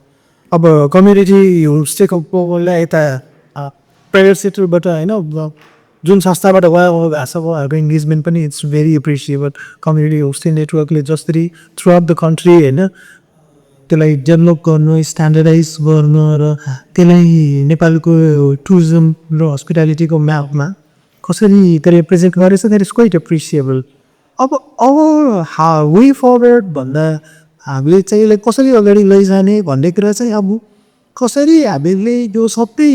Speaker 4: अब कम्युनिटी होमस्टेको प्रोग्रामलाई यता प्राइभेट सेक्टरबाट होइन जुन संस्थाबाट भएको छ उहाँहरूको इङ्गेजमेन्ट पनि it's very appreciable community homestay नेटवर्कले जसरी थ्रु आउट द कन्ट्री होइन त्यसलाई डेभलप गर्नु स्ट्यान्डर्डाइज गर्नु र त्यसलाई नेपालको टुरिज्म र हस्पिटालिटीको म्यापमा कसरी त्यो रिप्रेजेन्ट गरेछ द्याट इज क्वाइट एप्रिसिएबल अब वे फरवर्ड भन्दा हामीले चाहिँ यसलाई कसरी अगाडि लैजाने भन्ने कुरा चाहिँ अब कसरी हामीले यो सबै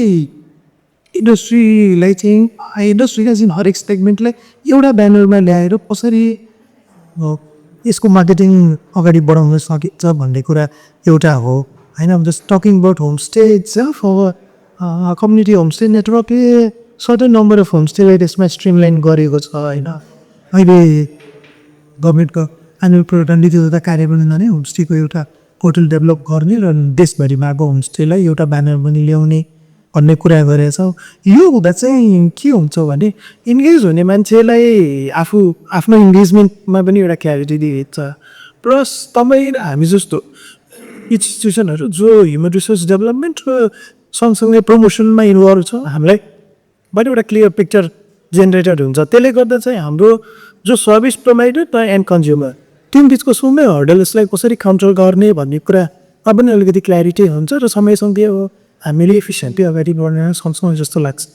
Speaker 4: इन्डस्ट्रीलाई चाहिँ इन्डस्ट्रीका जुन हरेक सेगमेन्टलाई एउटा ब्यानरमा ल्याएर कसरी यसको मार्केटिङ अगाडि बढाउन सकिन्छ भन्ने कुरा एउटा हो होइन अब just talking about homestay itself community homestay नेटवर्कले सर्टेन नम्बर अफ होमस्टेलाई त्यसमा स्ट्रिमलाइन गरेको छ होइन अहिले गभर्मेन्टको एनुअल प्रोग्राम नीतिगत कार्यान्वयनमा नै होमस्टेको एउटा होटल डेभलप गर्ने र देशभरिमाको होमस्टेलाई एउटा ब्यानर पनि ल्याउने भन्ने कुरा गरेछ यो हुँदा चाहिँ के हुन्छ भने इन्गेज हुने मान्छेलाई आफ्नो इन्गेजमेन्टमा पनि एउटा क्ल्यारिटी दिएछ प्लस तपाईँ र हामी जस्तो इन्स्टिट्युसनहरू जो ह्युमन रिसोर्स डेभलपमेन्ट र सँगसँगै प्रमोसनमा इन्भल्भ छ हामीलाई पनि एउटा क्लियर पिक्चर जेनेरेटेड हुन्छ त्यसले गर्दा चाहिँ हाम्रो जो सर्भिस प्रोभाइडर र एन्ड कन्ज्युमर त्यो बिचको सुमै हर्डल्सलाई कसरी काउन्टर गर्ने भन्ने कुरामा पनि अलिकति क्ल्यारिटी हुन्छ र समयसँगै अब हामीले इफिसियन्टली अगाडि बढ्न सक्छौँ जस्तो लाग्छ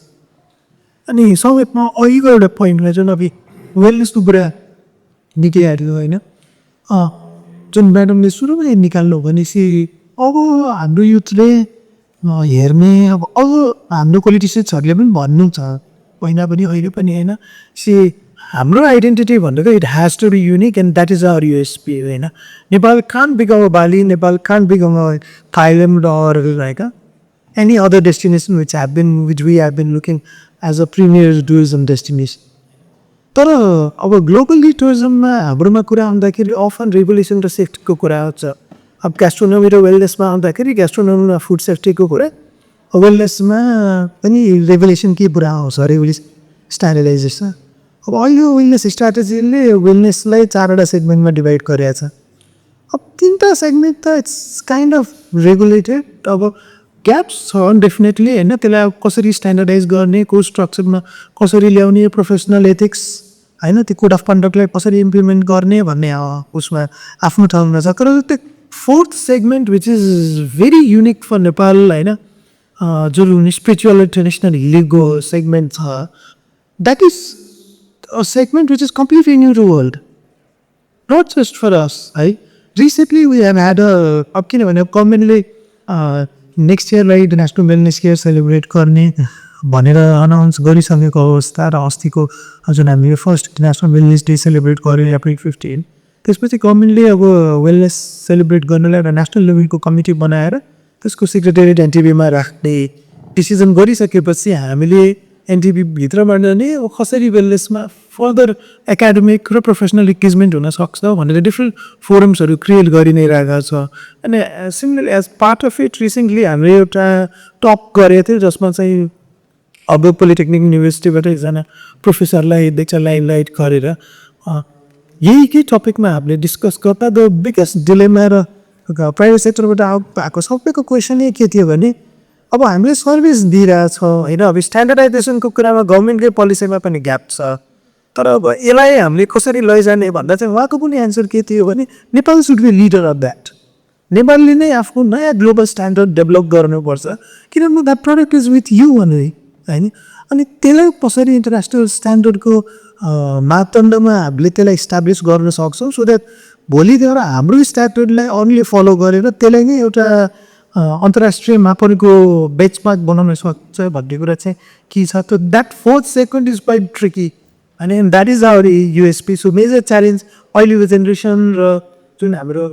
Speaker 4: अनि समयमा अहिलेको एउटा पोइन्टमा चाहिँ अब वेलनेसको कुरा निक्लिहाल्यो होइन जुन म्याडमले सुरुमै निकाल्नु भनेपछि अब हाम्रो युथले हेर्ने अब हाम्रो पोलिटिसियन्सहरूले पनि भन्नु छ पहिला पनि अहिले पनि होइन हाम्रो आइडेन्टिटी भनेको it has to be unique and that is our USP होइन. Nepal can't become a Bali, Nepal can't become a Thailand or like any other destination which we have been looking as a premier tourism destination. तर अब globally टुरिज्ममा हाम्रोमा कुरा आउँदाखेरि often regulation र सेफ्टीको कुरा आउँछ. अब ग्यास्ट्रोनोमी र वेलनेसमा आउँदाखेरि ग्यास्ट्रोनोमीमा फुड सेफ्टीको कुरा, वेलनेसमा पनि रेगुलेसन के पुरा आउँछ, रेगुलेसन स्ट्यान्डर्डाइजेसन. अब अहिले वेलनेस स्ट्राटेजीले वेलनेसलाई 4वटा सेगमेन्टमा डिभाइड गरेको छ. अब 3टा सेगमेन्ट त इट्स काइन्ड अफ रेगुलेटेड. अब ग्याप्स छ डेफिनेटली होइन, त्यसलाई कसरी स्ट्यान्डर्डाइज गर्ने, को स्ट्रक्चरमा कसरी ल्याउने, प्रोफेसनल एथिक्स होइन, त्यो कोड अफ कन्डक्टलाई कसरी इम्प्लिमेन्ट गर्ने भन्ने उसमा आफ्नो ठाउँमा छ. तर त्यो 4th segment which is very unique for Nepal होइन, जुन स्पिरिचुअल ट्रेडिसनल हिलिङको सेगमेन्ट छ, that is a segment which is completely new to world, not just for us है. रिसेन्टली वी हेभ ह्याड अब किनभने गभर्मेन्टले नेक्स्ट इयरलाई नेसनल वेलनेस इयर सेलिब्रेट गर्ने भनेर अनाउन्स गरिसकेको अवस्था र अस्तिको जुन हामीले first national wellness day celebrate गऱ्यौँ अप्रिल 15, त्यसपछि गभर्मेन्टले अब वेलनेस सेलिब्रेट गर्नलाई एउटा नेसनल लेभलको कमिटी बनाएर त्यसको सेक्रेटेरिएट एनटिबीमा राख्ने डिसिजन गरिसकेपछि हामीले एनटिबीभित्रबाट नै कसरी वेलनेसमा फर्दर एकाडेमिक र प्रोफेसनल इन्गेजमेन्ट हुनसक्छ भनेर डिफ्रेन्ट फोरम्सहरू क्रिएट गरि नै रहेको छ. अनि similarly as part of it recently हामीले एउटा टक गरेको थियो जसमा चाहिँ अब पोलिटेक्निक युनिभर्सिटीबाट एकजना प्रोफेसरलाई देख्छ लाइट गरेर यही टपिकमा हामीले डिस्कस गर्दा द बिगेस्ट डिलेमा र प्राइभेट सेक्टरबाट भएको सबैको क्वेसन यही के थियो भने अब हामीले सर्भिस दिइरहेछौँ होइन, अब स्ट्यान्डर्डाइजेसनको कुरामा गभर्मेन्टकै पोलिसीमा पनि ग्याप छ. तर अब यसलाई हामीले कसरी लैजाने भन्दा चाहिँ उहाँको पनि एन्सर के थियो भने Nepal should be leader of that. नेपालले नै आफ्नो नयाँ ग्लोबल स्ट्यान्डर्ड डेभलप गर्नुपर्छ किनभने that product is with you भने होइन. अनि त्यसलाई कसरी इन्टरनेसनल स्ट्यान्डर्डको मापदण्डमा हामीले त्यसलाई इस्टाब्लिस गर्न सक्छौँ सो द्याट भोलि गएर हाम्रो स्ट्यान्डर्डलाई अरूले फलो गरेर त्यसलाई नै एउटा अन्तर्राष्ट्रिय मापनको बेन्चमार्क बनाउन सक्छ भन्ने कुरा चाहिँ के छ. त that 4th segment is quite tricky अनि that is our USP. So major challenge अहिलेको जेनेरेसन र जुन हाम्रो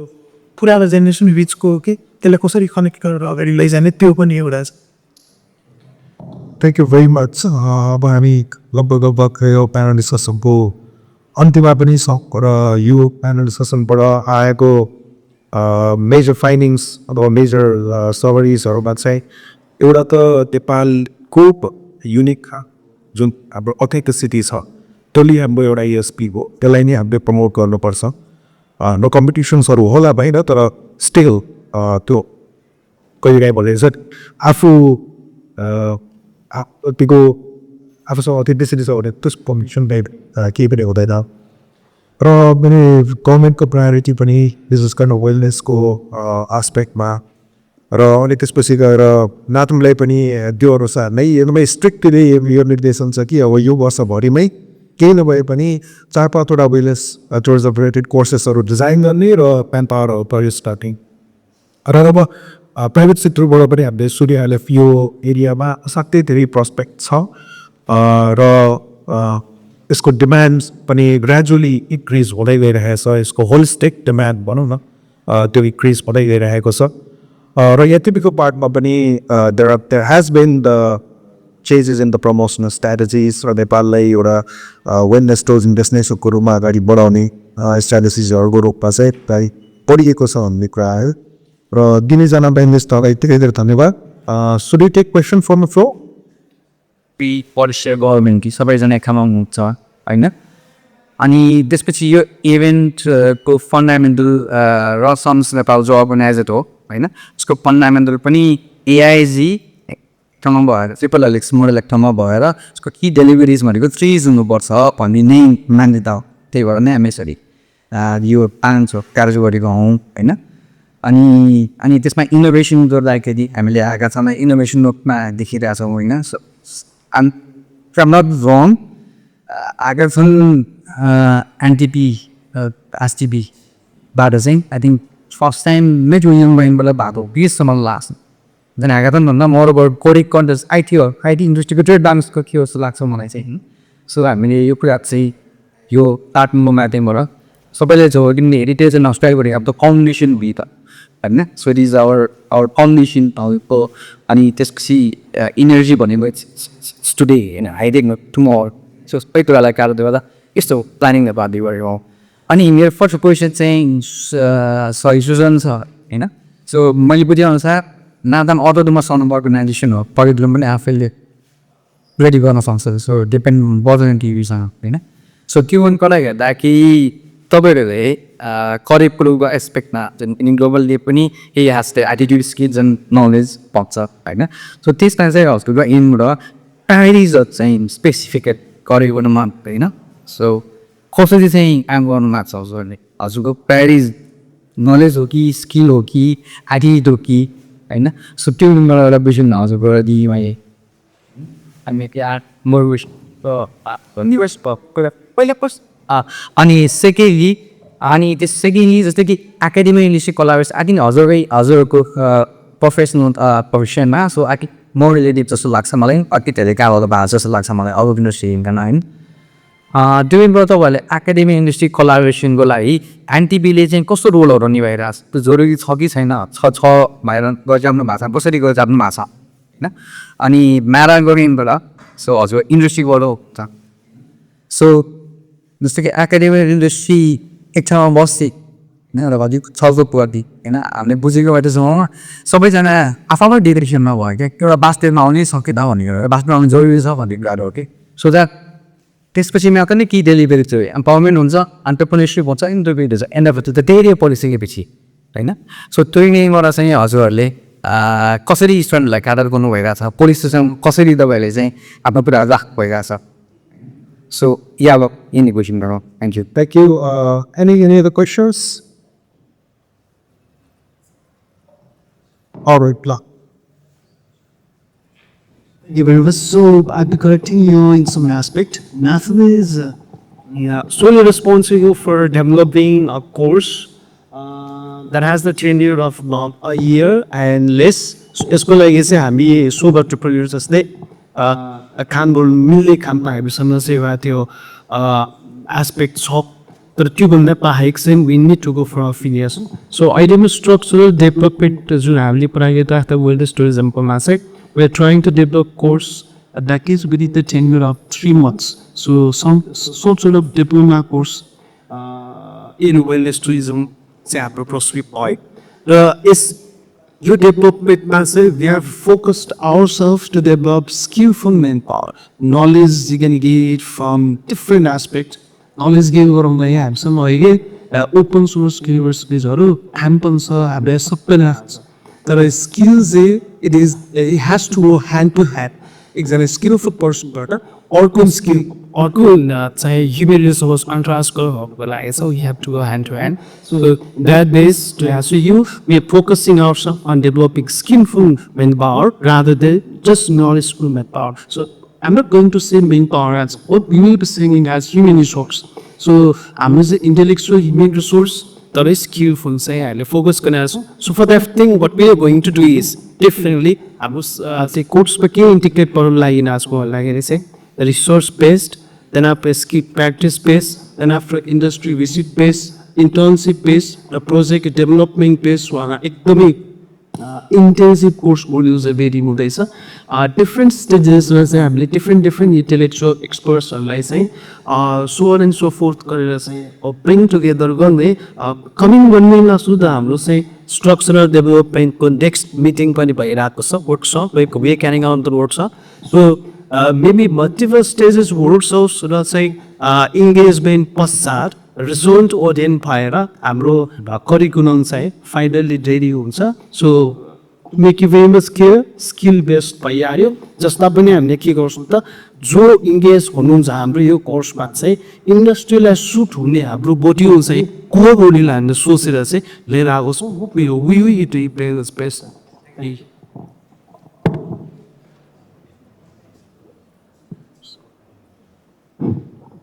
Speaker 4: पुरानो जेनेरेसन बिचको के त्यसलाई कसरी कनेक्ट गरेर अगाडि लैजाने त्यो पनि एउटा छ.
Speaker 7: Thank you very much. अब हामी लगभग यो प्यानल डिस्कसनको अन्त्यमा पनि सक् र यो प्यानल डिस्कसनबाट आएको मेजर फाइन्डिङ्स अथवा मेजर समरिजहरूमा चाहिँ एउटा त नेपालको युनिक जुन हाम्रो अथेन्टिसिटी छ त्यसले हाम्रो एउटा युएसपी हो, त्यसलाई नै हामीले प्रमोट गर्नुपर्छ. नो कम्पिटिसन्सहरू होला भएन तर स्टिल त्यो कहिलेकाहीँ भनेको आफू आफूसँग अथेन्टिसिटी छ भने त्यस कम्पिटिसन टाइप केही पनि हुँदैन. र मैले गभर्मेन्टको प्रायोरिटी पनि विशेष गरेर वेलनेसको आस्पेक्टमा र अनि त्यसपछि गएर नाटुमलाई पनि त्यो अनुसार नै एकदमै स्ट्रिक्टली यो निर्देशन छ कि अब यो वर्षभरिमै केही नभए पनि 4-5वटा वेलनेस टुरिज्म रिलेटेड कोर्सेसहरू डिजाइन गर्ने र म्यान पावरहरू प्रयोग स्टार्टिङ. र अब प्राइभेट सेक्टरबाट पनि हामीले सूर्यले यो एरियामा असाध्यै धेरै प्रस्पेक्ट छ र यसको डिमान्ड पनि ग्रेजुअली इन्क्रिज हुँदै गइरहेछ. यसको होलिस्टिक डिमान्ड भनौँ न त्यो इन्क्रिज हुँदै गइरहेको छ. र यतिको पार्टमा पनि there has been the changes in the promotional strategies र नेपाललाई एउटा वेलनेस टुरिज्म डेस्टिनेसनको रूपमा अगाडि बढाउने स्ट्राटेजिजहरूको रूपमा चाहिँ बढिएको छ भन्ने कुरा आयो. र दिनैजना प्यानलिस्टहरूलाई यतिकै धेरै धन्यवाद. Should you take question from the flow?
Speaker 8: Policy government कि सबैजना एक ठाउँमा हुनुहुन्छ होइन. अनि त्यसपछि यो इभेन्टको फन्डामेन्टल र सम्स नेपाल जो अर्गनाइजर हो होइन, उसको फन्डामेन्टल पनि एआइजी एक ठाउँमा भएर ट्रिपल मोडल एक ठाउँमा भएर उसको कि डेलिभरिज भनेको 3 हुनुपर्छ भन्ने नै मान्यता हो. त्यही भएर नै हामी यसरी यो 5 कार्य गरेको हौँ होइन. अनि त्यसमा इनोभेसन गर्दाखेरि हामीले आएका छौँ इनोभेसन नोटमा देखिरहेछौँ होइन. I'm not wrong. आएका छन् एनटिपी एसटिपीबाट चाहिँ आई थिङ्क फर्स्ट टाइम नै टुरिज्म ब्यान्डबाट भएको 20सम्म लाग्छ. झन् आएका छन् भन्दा मोरओभर कोडिक कन्टेस्ट आइटी इन्डस्ट्रीको ट्रेड डान्सको के जस्तो लाग्छ मलाई चाहिँ. सो हामीले यो कुरा चाहिँ यो काठमाडौँ माध्यमबाट सबैले जो किनभने हेरिटेज एन्ड हस्पिटालिटी अब द फाउन्डेसन बी त होइन so it is our foundation हो अनि त्यसपछि इनर्जी भनेको इट्स टुडे होइन हाइडेक टुमोर सो सबै कुरालाई कारणले गर्दा यस्तो प्लानिङ नेपाली गरेको अनि मेरो फर्स्ट क्वेसन चाहिँ सरी सुजन छ होइन सो मैले बुझेअनुसार नादाम अटोनोमस अर्गनाइजेसन हो परिक्रमा पनि आफैले रेडी गर्न सक्छ सो डिपेन्ड बजन टिभीसँग होइन सो त्यो कलाई हेर्दा कि तपाईँहरूले करिब कुरोको एस्पेक्टमा जुन ग्लोबलले पनि यही ह्याज the attitude skills and knowledge पाउँछ होइन सो त्यसमा चाहिँ हजुरको एमबाट प्रायोरिटिजहरू चाहिँ स्पेसिफिकेट गरेकोमा होइन सो कसरी चाहिँ काम गर्नु लाग्छ हजुरहरूले हजुरको प्रायोरिटिज नलेज हो कि स्किल हो कि एटिट्युड हो कि होइन सो त्यो एउटा बुझ्नु हजुरबाट दिएँ मैले हामी त्यहाँ पहिला फर्स्ट अनि सेकेन्डली अनि त्यस सेकेन्डली जस्तै कि academic industry collaboration I think हजुरहरूको प्रोफेसनल प्रोफेसनमा so I think more relative जस्तो लाग्छ मलाई अति धेरै कामहरू भएको जस्तो लाग्छ मलाई अरू इन्डस्ट्रीमा होइन त्यो तपाईँहरूले एकाडेमिक इन्डस्ट्री कोलाबोरेसनको लागि एनटिबीले चाहिँ कस्तो रोलहरू निभाइरहेको छ त्यो जरुरी छ कि छैन छ भएर गरिजाप्नु भएको छ कसरी गरिजाप्नु भएको छ होइन अनि म्यारागोरिनबाट सो हजुर इन्डस्ट्रीबाट हुन्छ सो जस्तो कि एकाडेमिक इन्डस्ट्री एक ठाउँमा बस्थे होइन एउटा घरि छलफल पुर्याउँथे होइन हामीले बुझेको बाटोसम्म सबैजना आफ्नो डिरेक्सनमा भयो क्या एउटा बास्टेटमा आउनै सके त भनेको बास्टेटमा आउनु जरुरी छ भन्ने कुराहरू हो कि सो द्याट त्यसपछि मात्र नै कि डेलिभरी चाहिँ एम्पावरमेन्ट हुन्छ अन्टरप्रेन्योरसिप हुन्छ इन्टरप्रेन्योर हुन्छ एन्ड अफ द धेरै पलिसकेपछि होइन सो ट्रेनिङबाट चाहिँ हजुरहरूले कसरी स्टुडेन्टलाई क्याडर गर्नु भइरहेको छ पोलिससँग कसरी तपाईँहरूले चाहिँ आफ्नो कुराहरू राख्नु भइरहेको छ सो या अब यिनी क्वेसन गरौँ thank you
Speaker 7: Thank you. Any other questions? All right, Blah.
Speaker 4: Thank you very much. So I'll be correcting you in some aspect. NAFTA is
Speaker 3: Solely responsible for developing a course that has the tenure of about a year and less. So यसको लागि चाहिँ हामी सोभ entrepreneur जस्तै काम गर्नु मिल्ने काम पाएकोसँग चाहिँ एउटा त्यो एस्पेक्ट छ तर त्योभन्दा बाहेक चाहिँ we need to go for affiliation so अहिलेमा स्ट्रक्चरल डेभलपमेन्ट जुन हामीले प्रायोरिटी राख्दा वेल्नेस टुरिज्मकोमा चाहिँ we are trying to develop course that is within the tenure of 3 months. So some sort of diploma course in wellness tourism चाहिँ हाम्रो प्रस्तुत भयो र यस यो डेभलपमेन्टमा चाहिँ we are focused ourselves to develop skillful manpower. Knowledge you can get from different aspects. Knowledge gain गराउन यहाँ हामीसँग अहिले ओपन सोर्स युनिभर्सिटिजहरू एम्पल छ हामीले सबै राख्छ तर स्किल चाहिँ it has to go hand to hand. एकजना स्किलफुल पर्सनबाट अर्को स्किल अर्को चाहिँ ह्युमन रिसोर्स कन्ट्रास्ट गर्नुको लागि so you have to go hand to hand so that base to have you we are focusing ourself on developing skilful man power rather than just knowledgeful man power so I'm not going to say man power as what we will be saying as human resource. So हाम्रो चाहिँ intellectual human resource तर skillful चाहिँ हामीले focus गरिरहेको छौँ so for that thing what we are going to do is differently हाम्रो चाहिँ कोर्समा के इन्टिग्रेट गर्नु लागि नाच्को लागि चाहिँ resource based then after skill practice based then after industry visit based internship based र प्रोजेक्ट डेभलपमेन्ट बेस्ड उहाँलाई एकदमै इन्टेन्सिभ कोर्स मोड्युल्स भेरी हुँदैछ डिफ्रेन्ट स्टेजेसमा चाहिँ हामीले डिफ्रेन्ट इन्टेलेक्चुअल एक्सपर्ट्सहरूलाई चाहिँ so on and so forth गरेर चाहिँ ब्रिङ टुगेदर गर्दै कमिङ 1 महिना सुधा हाम्रो चाहिँ स्ट्रक्चरल डेभलपमेन्टको नेक्स्ट मिटिङ पनि भइरहेको छ workshop way carrying out the workshop so maybe multiple stages workshops र चाहिँ इङ्गेजमेन्ट पश्चात रिजल्ट ओरिएन्ट भएर हाम्रो करिकुलम चाहिँ फाइनल्ली रेडी हुन्छ so make you very much clear skill based भइहाल्यो जस्ता पनि हामीले के गर्छौँ त जो इङ्गेज हुनुहुन्छ हाम्रो यो कोर्समा चाहिँ इन्डस्ट्रीलाई सुट हुने हाम्रो मोड्युल चाहिँ को मोड्युल हामीले सोचेर चाहिँ लिएर आएको छौँ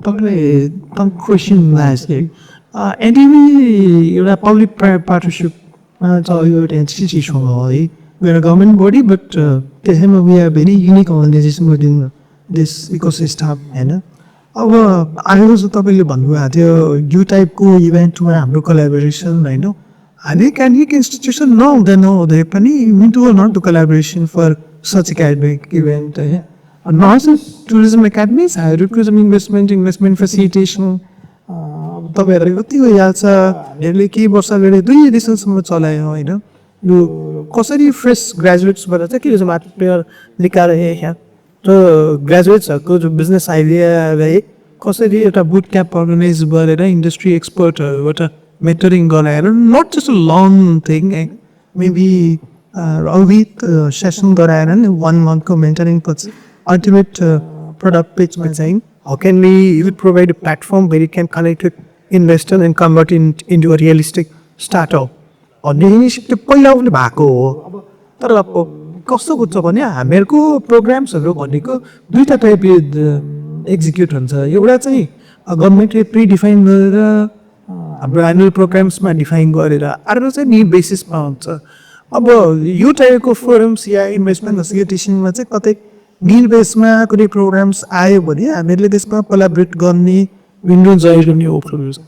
Speaker 4: Some question lastly. NTB, you're a public private partnership. That's all your institution. We're a government body, but we are very unique organization within this ecosystem. अब आएको चाहिँ तपाईँले भन्नुभएको थियो यो टाइपको इभेन्टमा हाम्रो कोलाबोरेसन होइन हामी क्यान्डिक इन्स्टिट्युसन नहुँदै पनि into not the collaboration for such academic event है not tourism academies higher tourism investment facilitation तपाईँहरूलाई कतिको याद छ हामीहरूले केही वर्ष अगाडि 2 एडिसनसम्म चलायो होइन यो कसरी फ्रेस ग्रेजुएट्सबाट चाहिँ के मात्र निकालेर यहाँ र ग्रेजुएट्सहरूको जो बिजनेस आइडियालाई कसरी एउटा बुट क्याम्प अर्गनाइज गरेर इन्डस्ट्री एक्सपर्टहरूबाट मेन्टरिङ गराएर not just a long thing maybe a week session गराएर नि 1 मन्थको मेन्टरिङ पछि अल्टिमेट प्रडक्ट पेजमा चाहिँ how can we provide a platform where it can connect with investor and convert into a realistic startup भन्ने initiative पहिला पनि भएको हो तर अब कस्तो हुन्छ भने हामीहरूको प्रोग्राम्सहरू भनेको 2टा टाइप एक्जिक्युट हुन्छ एउटा चाहिँ गभर्मेन्टले प्रिडिफाइन गरेर हाम्रो एनुअल प्रोग्राम्समा डिफाइन गरेर अर्को चाहिँ निड बेसिसमा हुन्छ अब यो टाइपको फोरम्स या इन्भेस्टमेन्ट फेसिलिटेसनमा चाहिँ कतै निड बेसमा कुनै प्रोग्राम्स आयो भने हामीहरूले त्यसमा कोलाबोरेट गर्ने विन्डो जोइन गर्ने ओपनहरू छ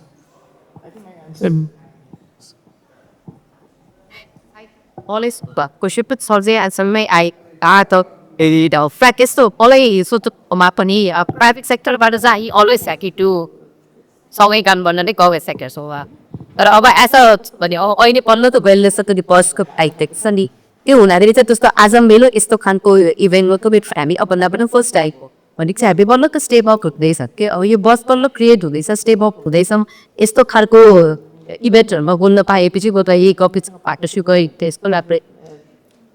Speaker 5: Always question put solve and some may I the fact is so always so to mapani private sector but as I always like to so we can burn the go sector so तर अब as a भने अहिले पल्लो त wellness त नि पर्सको आइटेक्स नि त्यो हुँदाखेरि चाहिँ त्यस्तो आज मेरो यस्तो खानको इभेन्टको बिट हामी अब पनि फर्स्ट टाइम हो भने चाहिँ हामी बल्ल स्टेप अप हुँदैछ के अब यो बस बल्ल क्रिएट हुँदैछ स्टेप अप हुँदैछ यस्तो खालको इभेन्टहरूमा बोल्न पाएपछि म त यही कपी पार्टनरसिप गई त्यसको लागि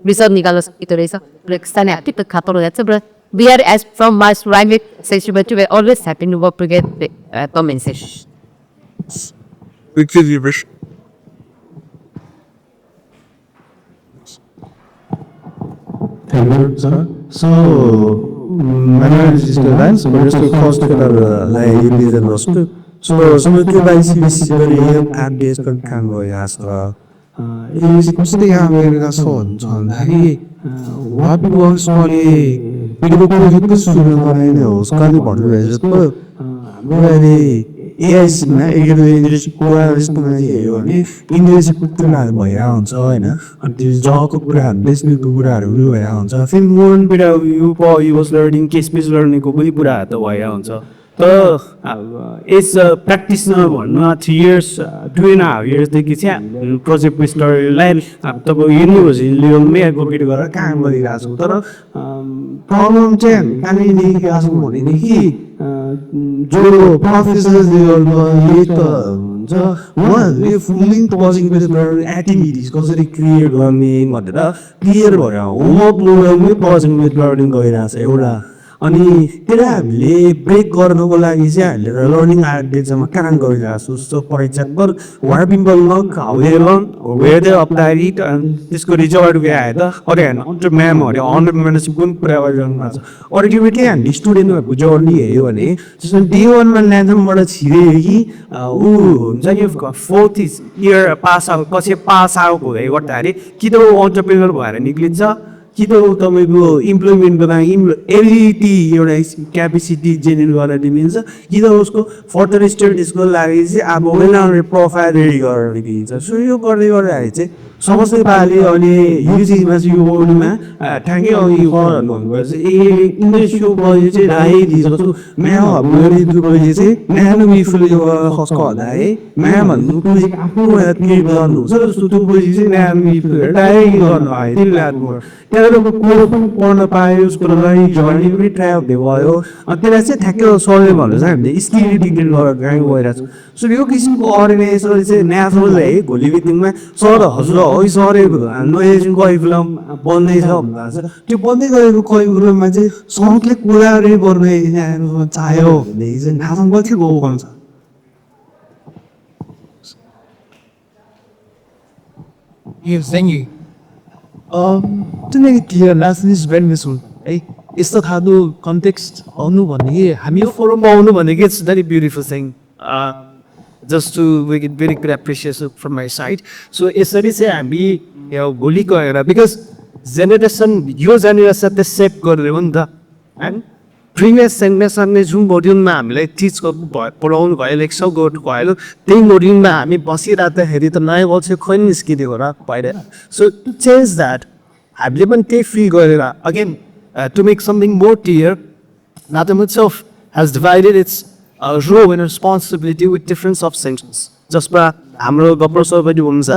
Speaker 5: रिसर्च निकाल्न सकिँदो रहेछ र स्थानीय हात खापर हुँदैछ र we are as from my private sector to we always happy to work together compensation
Speaker 1: Thank you, sir. So, my name is Mr. Lance. We're just a cost like in the roster. So, some of the guys who is very young and based on Canva, yes, it is constantly having a son. What was only people who hit the student line, Scotty Potter, very एआइसीमा एकदम English कुरा जस्तो मान्छेहरू भने इङ्ग्लिसको कुराहरू भइरहेको हुन्छ होइन अनि त्यो जबको कुराहरू बेच्नेको कुराहरू पनि भइरहेको हुन्छ फेरि मोर पिरा युज लर्निङ केस बेस लर्निङको पनि कुराहरू त भइरहेको हुन्छ तर एज प्र्याक्टिस भन्नु 3 इयर्स 2.5 इयर्सदेखि चाहिँ प्रोजेक्ट बेस्डलाई तपाईँ युनिभर्सिटी लेभलमै एडभोकेट गरेर काम गरिरहेको छौँ तर प्रब्लम चाहिँ हामी कहाँनिर देखिरहेको छौँ भनेदेखि जो प्रोफेसर लेभलमा यही त हुन्छ उहाँहरूले फुल्ली प्रोजेक्ट बेस्ड एक्टिभिटिज कसरी क्रिएट गर्ने भनेर क्लियर भएर होमवर्क लेभलमै प्रोजेक्ट बेस्ड लर्निङ गइरहेको छ एउटा अनि त्यसलाई हामीले ब्रेक गर्नको लागि चाहिँ हामीले लर्निङ आर्किटेक्चरमा काम गरिरहेको छौँ so for example what people learn how they learn where they apply it अनि त्यसको रिजल्ट के आयो त अरे होइन म्यामहरूले अन्टरप्रेन्योरसिपको पनि कुरा गरिरहनु भएको छ अल्टिमेटली हामीले स्टुडेन्टहरूको जर्नी हेऱ्यो भने जस्तो डे 1मा ल्यान्डबाट छिरेँ कि ऊ हुन्छ नि 4th इयर पास आउट पछि पास आउट हुँदै गर्दाखेरि कि त ऊ अन्टरप्रेन्योर भएर निक्लिन्छ कि त तपाईँको इम्प्लोइमेन्टको लागि एबिलिटी एउटा क्यापेसिटी जेनेरेट गरेर दिन्छ कि त उसको फर्दर स्टडिजको लागि चाहिँ अब वेल प्रोफाइल रेडी गरेर दिन्छ सो यो गर्दै गर्दाखेरि चाहिँ समस्तै पाले अहिले यो चिजमा चाहिँ यो वर्ल्डमा ठ्याङ्कै अघि भन्नुपर्छ इन्डस्ट्रीको बजेट चाहिँ राइदिन्छ जस्तो म्यामहरू बजे चाहिँ म्याम मिफुले खस्को होला है म्याम भन्नु आफ्नो क्रिएट गर्नुहुन्छ जस्तो त्यो बजी चाहिँ म्याम मिफुले डाइरेक्ट गर्नु आयो त्यसले त्यहाँबाट कोर्स पनि पढ्न पायो उसको लागि जर्नी पनि ट्राभल भयो अनि त्यसलाई चाहिँ ठ्याक्कै सर्वे भनेर चाहिँ हामीले स्किल डिग्रेड गरेर काम गरिरहेको छौँ सो यो किसिमको अर्गनाइजेसन चाहिँ नेचुरल है भोलि बितिङमा सर हजुर है सर हाम्रो एजुकेसन करिकुलम बन्दैछ भन्दा त्यो बन्दै गएको करिकुलममा चाहिँ सबले कोलाबोरेट गर्ने चाह्यो भनेदेखि चाहिँ नासम कति गएको हुन्छ
Speaker 3: क्लियर लास्ट इज भेरी मिसफुल है यस्तो खालको कन्टेक्स्ट आउनु भनेको हामी यो फोरममा आउनु भनेको it's very beautiful thing just to make it very good appreciation from my side so यसरी चाहिँ हामी भोलि गएर बिकज जेनेरेसन यो जेनेरेसन त सेप गरेर हो नि त होइन प्रिभियस सेन्टेन्सहरूले जुन मोड्युलमा हामीलाई टिच गर्नु भयो पढाउनु भयो लेक्चर गर्नु भयो त्यही मोड्युलमा हामी बसिराख्दाखेरि त नयाँ वर्ड चाहिँ खोइ निस्किदियो होला भइरहेन सो टु चेन्ज द्याट हामीले पनि त्यही फिल गरेर again to make something more clear नाटम itself has divided its role and responsibility with difference of sentence जसमा हाम्रो गप्पर सर पनि हुनुहुन्छ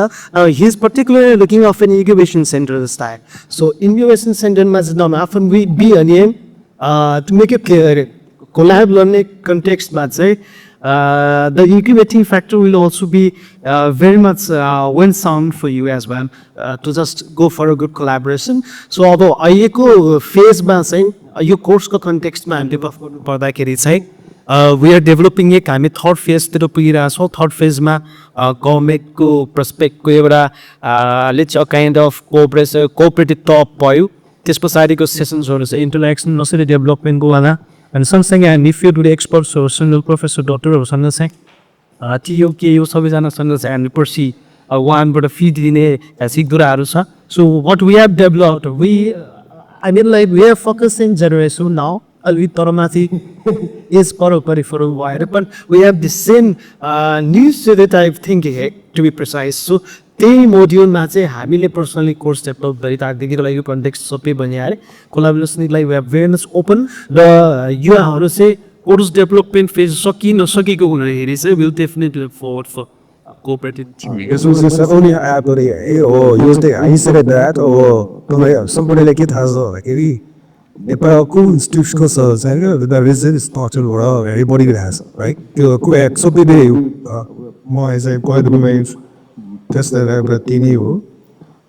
Speaker 3: he is particularly looking of an incubation centre style so incubation सेन्टरमा चाहिँ नमाफन वी बी अनि to make it clear, collab learning context, the incubating factor will also be very much well sound for you as well to just go for a good collaboration. So although I phase saying your course context we are developing a kind of third phase so third phase government prospect let's kind of cooperative top boy this पछाडिको सेसन्सहरू चाहिँ interaction नसरी डेभलपमेन्टको वाला अनि सँगसँगै हामी फिल्डले एक्सपर्ट्सहरूसँग professor डक्टरहरूसँग चाहिँ टिओ के यो सबैजनासँग चाहिँ हामी पर्सि उहाँबाट फी दिने सिक्दुराहरू छ so what we have developed we I mean like we are focusing generation now अलिक तर माथि एज परिफरल भएर पनि we have the same new type thinking to be precise so त्यही मोड्युलमा चाहिँ हामीले पर्सनली कोर्स डेभलप गरिराख्दैको लागि यो कन्टेक्स्ट सबै भनिहालेँ कोलाबोरेसनको लागि we are very much open र युवाहरू चाहिँ कोर्स डेभलपमेन्ट फेज नसकेको हुँदाखेरि चाहिँ will definitely forward for cooperative
Speaker 7: This was just only an app, I said that, or somebody like it has a Nepal institutional service, the visit is started where everybody has, right? So they more as I quite the just that everything you.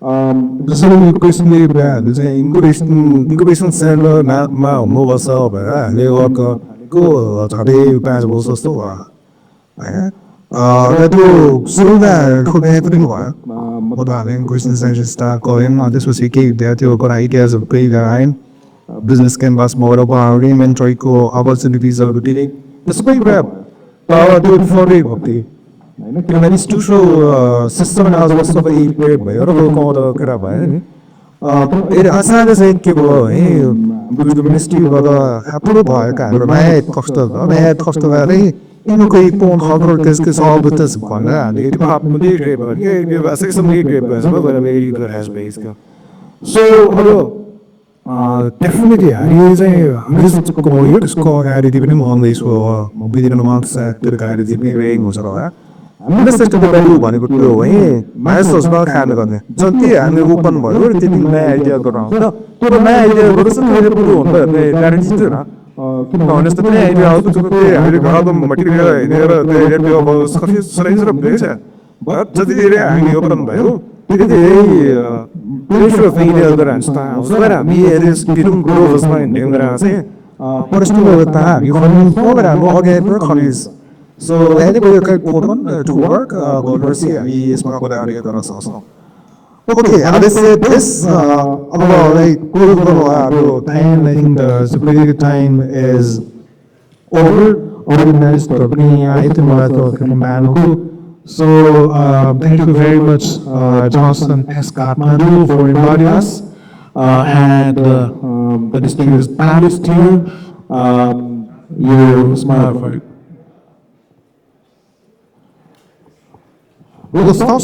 Speaker 7: The second question is bad. There's an incubation center, not move us up, they work go today, pass also store. That will so that could happen. What about in questions and just start going on? This was a cake that you got ideas of pay line, business canvas, more about inventory, opportunities of the day. The spring wrap, do it for the an institutional system has also a great way or called Karabay. It has had the same cable, the ministry of the Apple Park and my Costa Valley. You know, people how to discuss all with this one, and the department is great, but give us some great, but very good as base. So, definitely, I is a visit to go here to score at it even on this or within a month to the guy is being was all that. I'm just to the value one could go away. My source not hand on it. So, I'm the open boy, we're taking my idea around. So, my idea was a little bit, but they guarantee. Honestly, I have the material there about size of place, but the area I open by the ratio of the other and styles. So, it is didn't grow as mine. What is to that? You can program colleagues. So, anybody can put on to work, go see me is not without it also. Okay, and this about like time. I think the superior time is over. Organized so thank you very much, JunctionX Kathmandu, for inviting us, and the distinguished panelists here. You smile for it. Well, stop.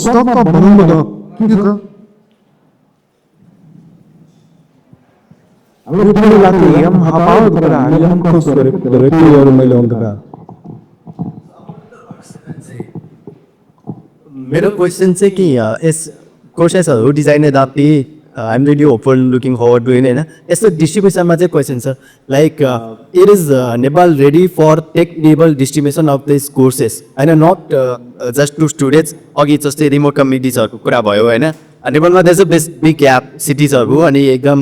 Speaker 7: I'm going to tell you how about I'm close to the regular Melon.
Speaker 9: मेरो question चाहिँ के यस कोर्सेसहरू designer दापी I'm really open looking forward doing हैन यस्तो डिस्ट्रिब्युसनमा चाहिँ क्वेसन छ like it is Nepal ready for tech level distribution of this courses हैन नट जस्ट टु स्टुडेन्ट्स अघि जस्तै रिमोट कम्युनिटिजहरूको कुरा भयो हैन नेपालमा there is a best big gap सिटिजहरू अनि एकदम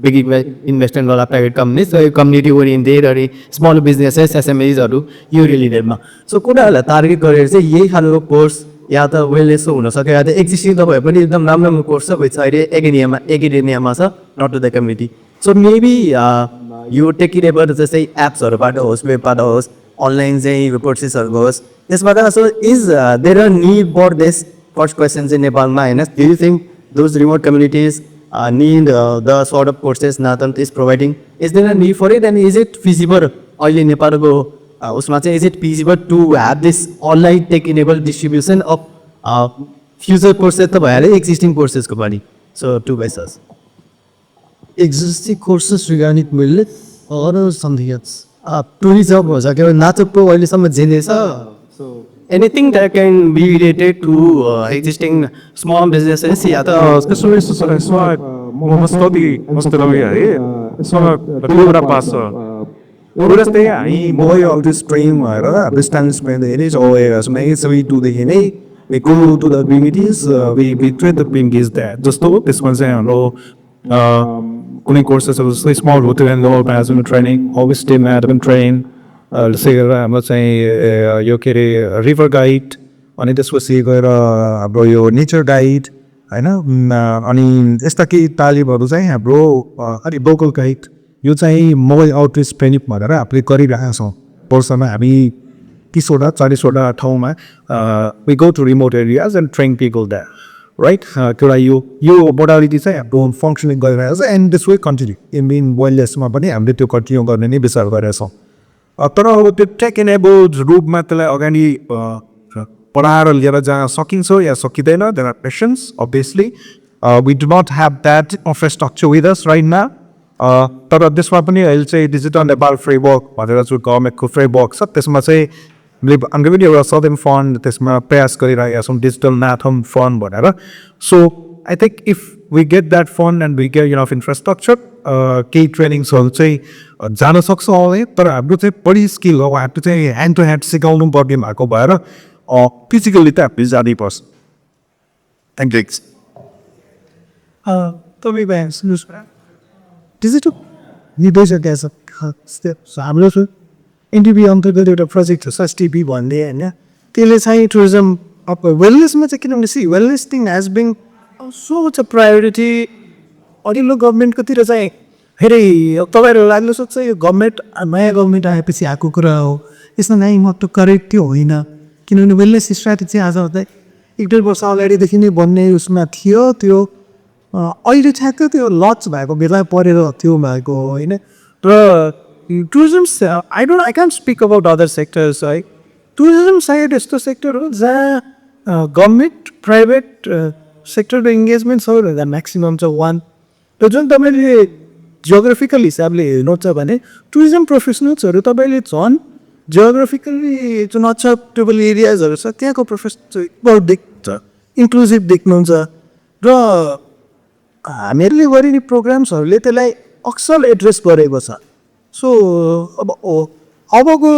Speaker 9: बिग इन्भेस्टमेन्ट वाला प्राइभेट कम्पनीज कम्युनिटी ओरिएन्टेड अनि स्मल बिजनेसेस एसएमइजहरू यो रिलेटेडमा सो कुराहरूलाई टार्गेट गरेर चाहिँ यही खालको कोर्स या त वेल यसो हुनसक्यो या त एक्जिस्टिङ त भए पनि एकदम राम्रो राम्रो कोर्स छ भइछ अहिले एकाडेमियामा छ not to the community so maybe यो टेकिनेबल जस्तै एप्सहरूबाट होस् वेबबाट होस् अनलाइन चाहिँ प्रोसेसहरूको होस् त्यसबाट so is there a need for this first question चाहिँ नेपालमा होइन do you think those remote communities need the sort of courses Nathan is providing? Is there a need for it, and is it feasible? Oil in Nepal go, is it feasible to have this online tech-enabled distribution of future courses to existing courses? So, two bases.
Speaker 7: Existing courses regarding millet or something else? Tourism was not a pro so
Speaker 9: Anything that can be related to existing small businesses, yeah,
Speaker 2: त्यसो यसो मस्तदी मस्तदमी है यसो एउटा pass जस्तै हामी मोय of this train भएर this time spend the areas OS may so we do the हिने वी गो टु द बिमिटिज वी ट्रेन द बिमिटिज द्याट जस्तो त्यसमा चाहिँ हाम्रो कुनै कोर्सेसहरू जस्तै small hotel and lower management training homestay management train त्यसै गरेर हाम्रो चाहिँ यो के अरे रिभर गाइड अनि त्यसपछि गएर हाम्रो यो नेचर गाइड होइन अनि यस्ता केही तालिमहरू चाहिँ हाम्रो अलि लोकल गाइड यो चाहिँ मोबाइल आउटरिच ट्रेनिङ भनेर हामीले गरिरहेका छौँ वर्षमा हामी 30वटा 40वटा ठाउँमा we go to remote areas and train people that right एउटा यो मोडालिटी चाहिँ हाम्रो फङ्सनिङ गरिरहेको छ and this way continue in been वाइल्डलेसमा पनि हामीले त्यो कन्टिन्यू गर्ने नै विचार गरेका छौँ तर अब त्यो टेक एनेबल्ड रूपमा त्यसलाई अगाडि पढाएर लिएर जान सकिन्छ या सकिँदैन there are questions obviously we do not have that infrastructure with us right now तर त्यसमा पनि अहिले चाहिँ डिजिटल नेपाल फ्रेमवर्क भनेर जुन गभर्मेन्टको फ्रेमवर्क छ त्यसमा चाहिँ हामीले पनि एउटा सदन फन्ड त्यसमा प्रयास गरिरहेका छौँ डिजिटल नाथम फन्ड भनेर so I think if we get that fund and we get of infrastructure केही ट्रेनिङ्सहरू चाहिँ जान सक्छ होला तर हाम्रो चाहिँ बढी स्किल हो हाम्रो चाहिँ ह्यान्ड टु ह्यान्ड सिकाउनु पर्ने भएको भएर फिजिकल्ली त हामीले जानै पर्छ थ्याङ्क यू
Speaker 7: तपाईँ सुन्नुहोस् न डिजिटल निर्देशक एज अ हाम्रो एनटिपी अन्तर्गत एउटा प्रोजेक्ट छ एसटिपी भन्ने होइन त्यसले चाहिँ टुरिज्म अब वेलनेसमा चाहिँ किनभने see wellness thing has been so छ प्रायोरिटी अघिल्लो गभर्मेन्टकोतिर चाहिँ फेरि तपाईँहरू लाग्नु सक्छ यो गभर्मेन्ट नयाँ गभर्मेन्ट आएपछि आएको कुरा हो यसमा नयाँ महत्त्व करेक्ट त्यो होइन किनभने वेलनेस स्ट्राटेजी आज हुँदै 1-1.5 वर्ष अगाडिदेखि नै बन्ने उसमा थियो त्यो अहिले ठ्याक्क त्यो लच भएको बेला परेर त्यो भएको होइन र tourism I can speak about other sectors है टुरिज्म साइड यस्तो सेक्टर हो जहाँ गभर्मेन्ट प्राइभेट सेक्टरको इङ्गेजमेन्ट सबैभन्दा म्याक्सिमम् छ 1 र जुन तपाईँले जियोग्राफिकल हिसाबले हेर्नुहुन्छ भने टुरिज्म प्रोफेसनल्सहरू तपाईँले झन् जियोग्राफिकली जुन अनएक्सेप्टेबल एरियाजहरू छ त्यहाँको प्रोफेसनल देख्छ इन्क्लुजिभ देख्नुहुन्छ र हामीहरूले गरिने प्रोग्राम्सहरूले त्यसलाई अक्सर एड्रेस गरेको छ सो अबको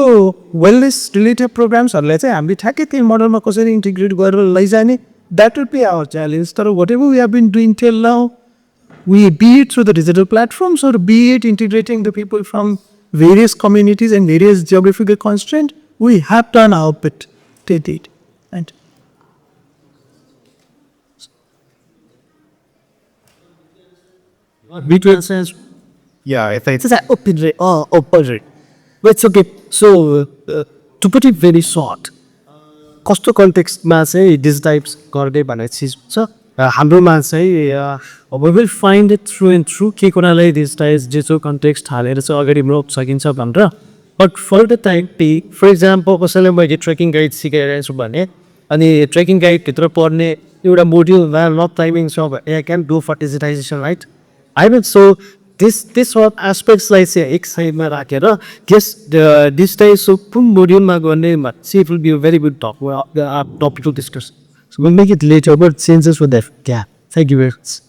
Speaker 7: वेलनेस रिलेटेड प्रोग्राम्सहरूलाई चाहिँ हामीले ठ्याक्कै त्यही मोडलमा कसरी इन्टिग्रेट गरेर लैजाने that will be our challenge तर whatever we have been doing till now we be it through the digital platforms or be it integrating the people from various communities and various geographical constraints, we have done our bit to date. And
Speaker 3: Between sense,
Speaker 9: Yeah, if it's
Speaker 3: it's an open rate. Open rate. But it's okay. So, to put it very short, कस्तो कन्टेक्स्टमा चाहिँ digitise गर्ने भन्ने चिज छ हाम्रोमा चाहिँ अब will find it through and through के कुरालाई डिजिटाइज जेसो कन्टेक्स्ट हालेर चाहिँ अगाडि बढाउन सकिन्छ भनेर but for the time pay for example कसैलाई मैले ट्रेकिङ गाइड सिकाइरहेको छु भने अनि ट्रेकिङ गाइडभित्र पर्ने एउटा मोड्युलमा लट टाइमिङ छ भने I can do for digitisation right I mean so this एस्पेक्ट्सलाई चाहिँ एक साइडमा राखेर यस डिजिटाइज कुन मोड्युलमा गर्ने see it will be a very good topic to discuss so will make it later but changes with that क्या थ्याङ्क यू भेरी मच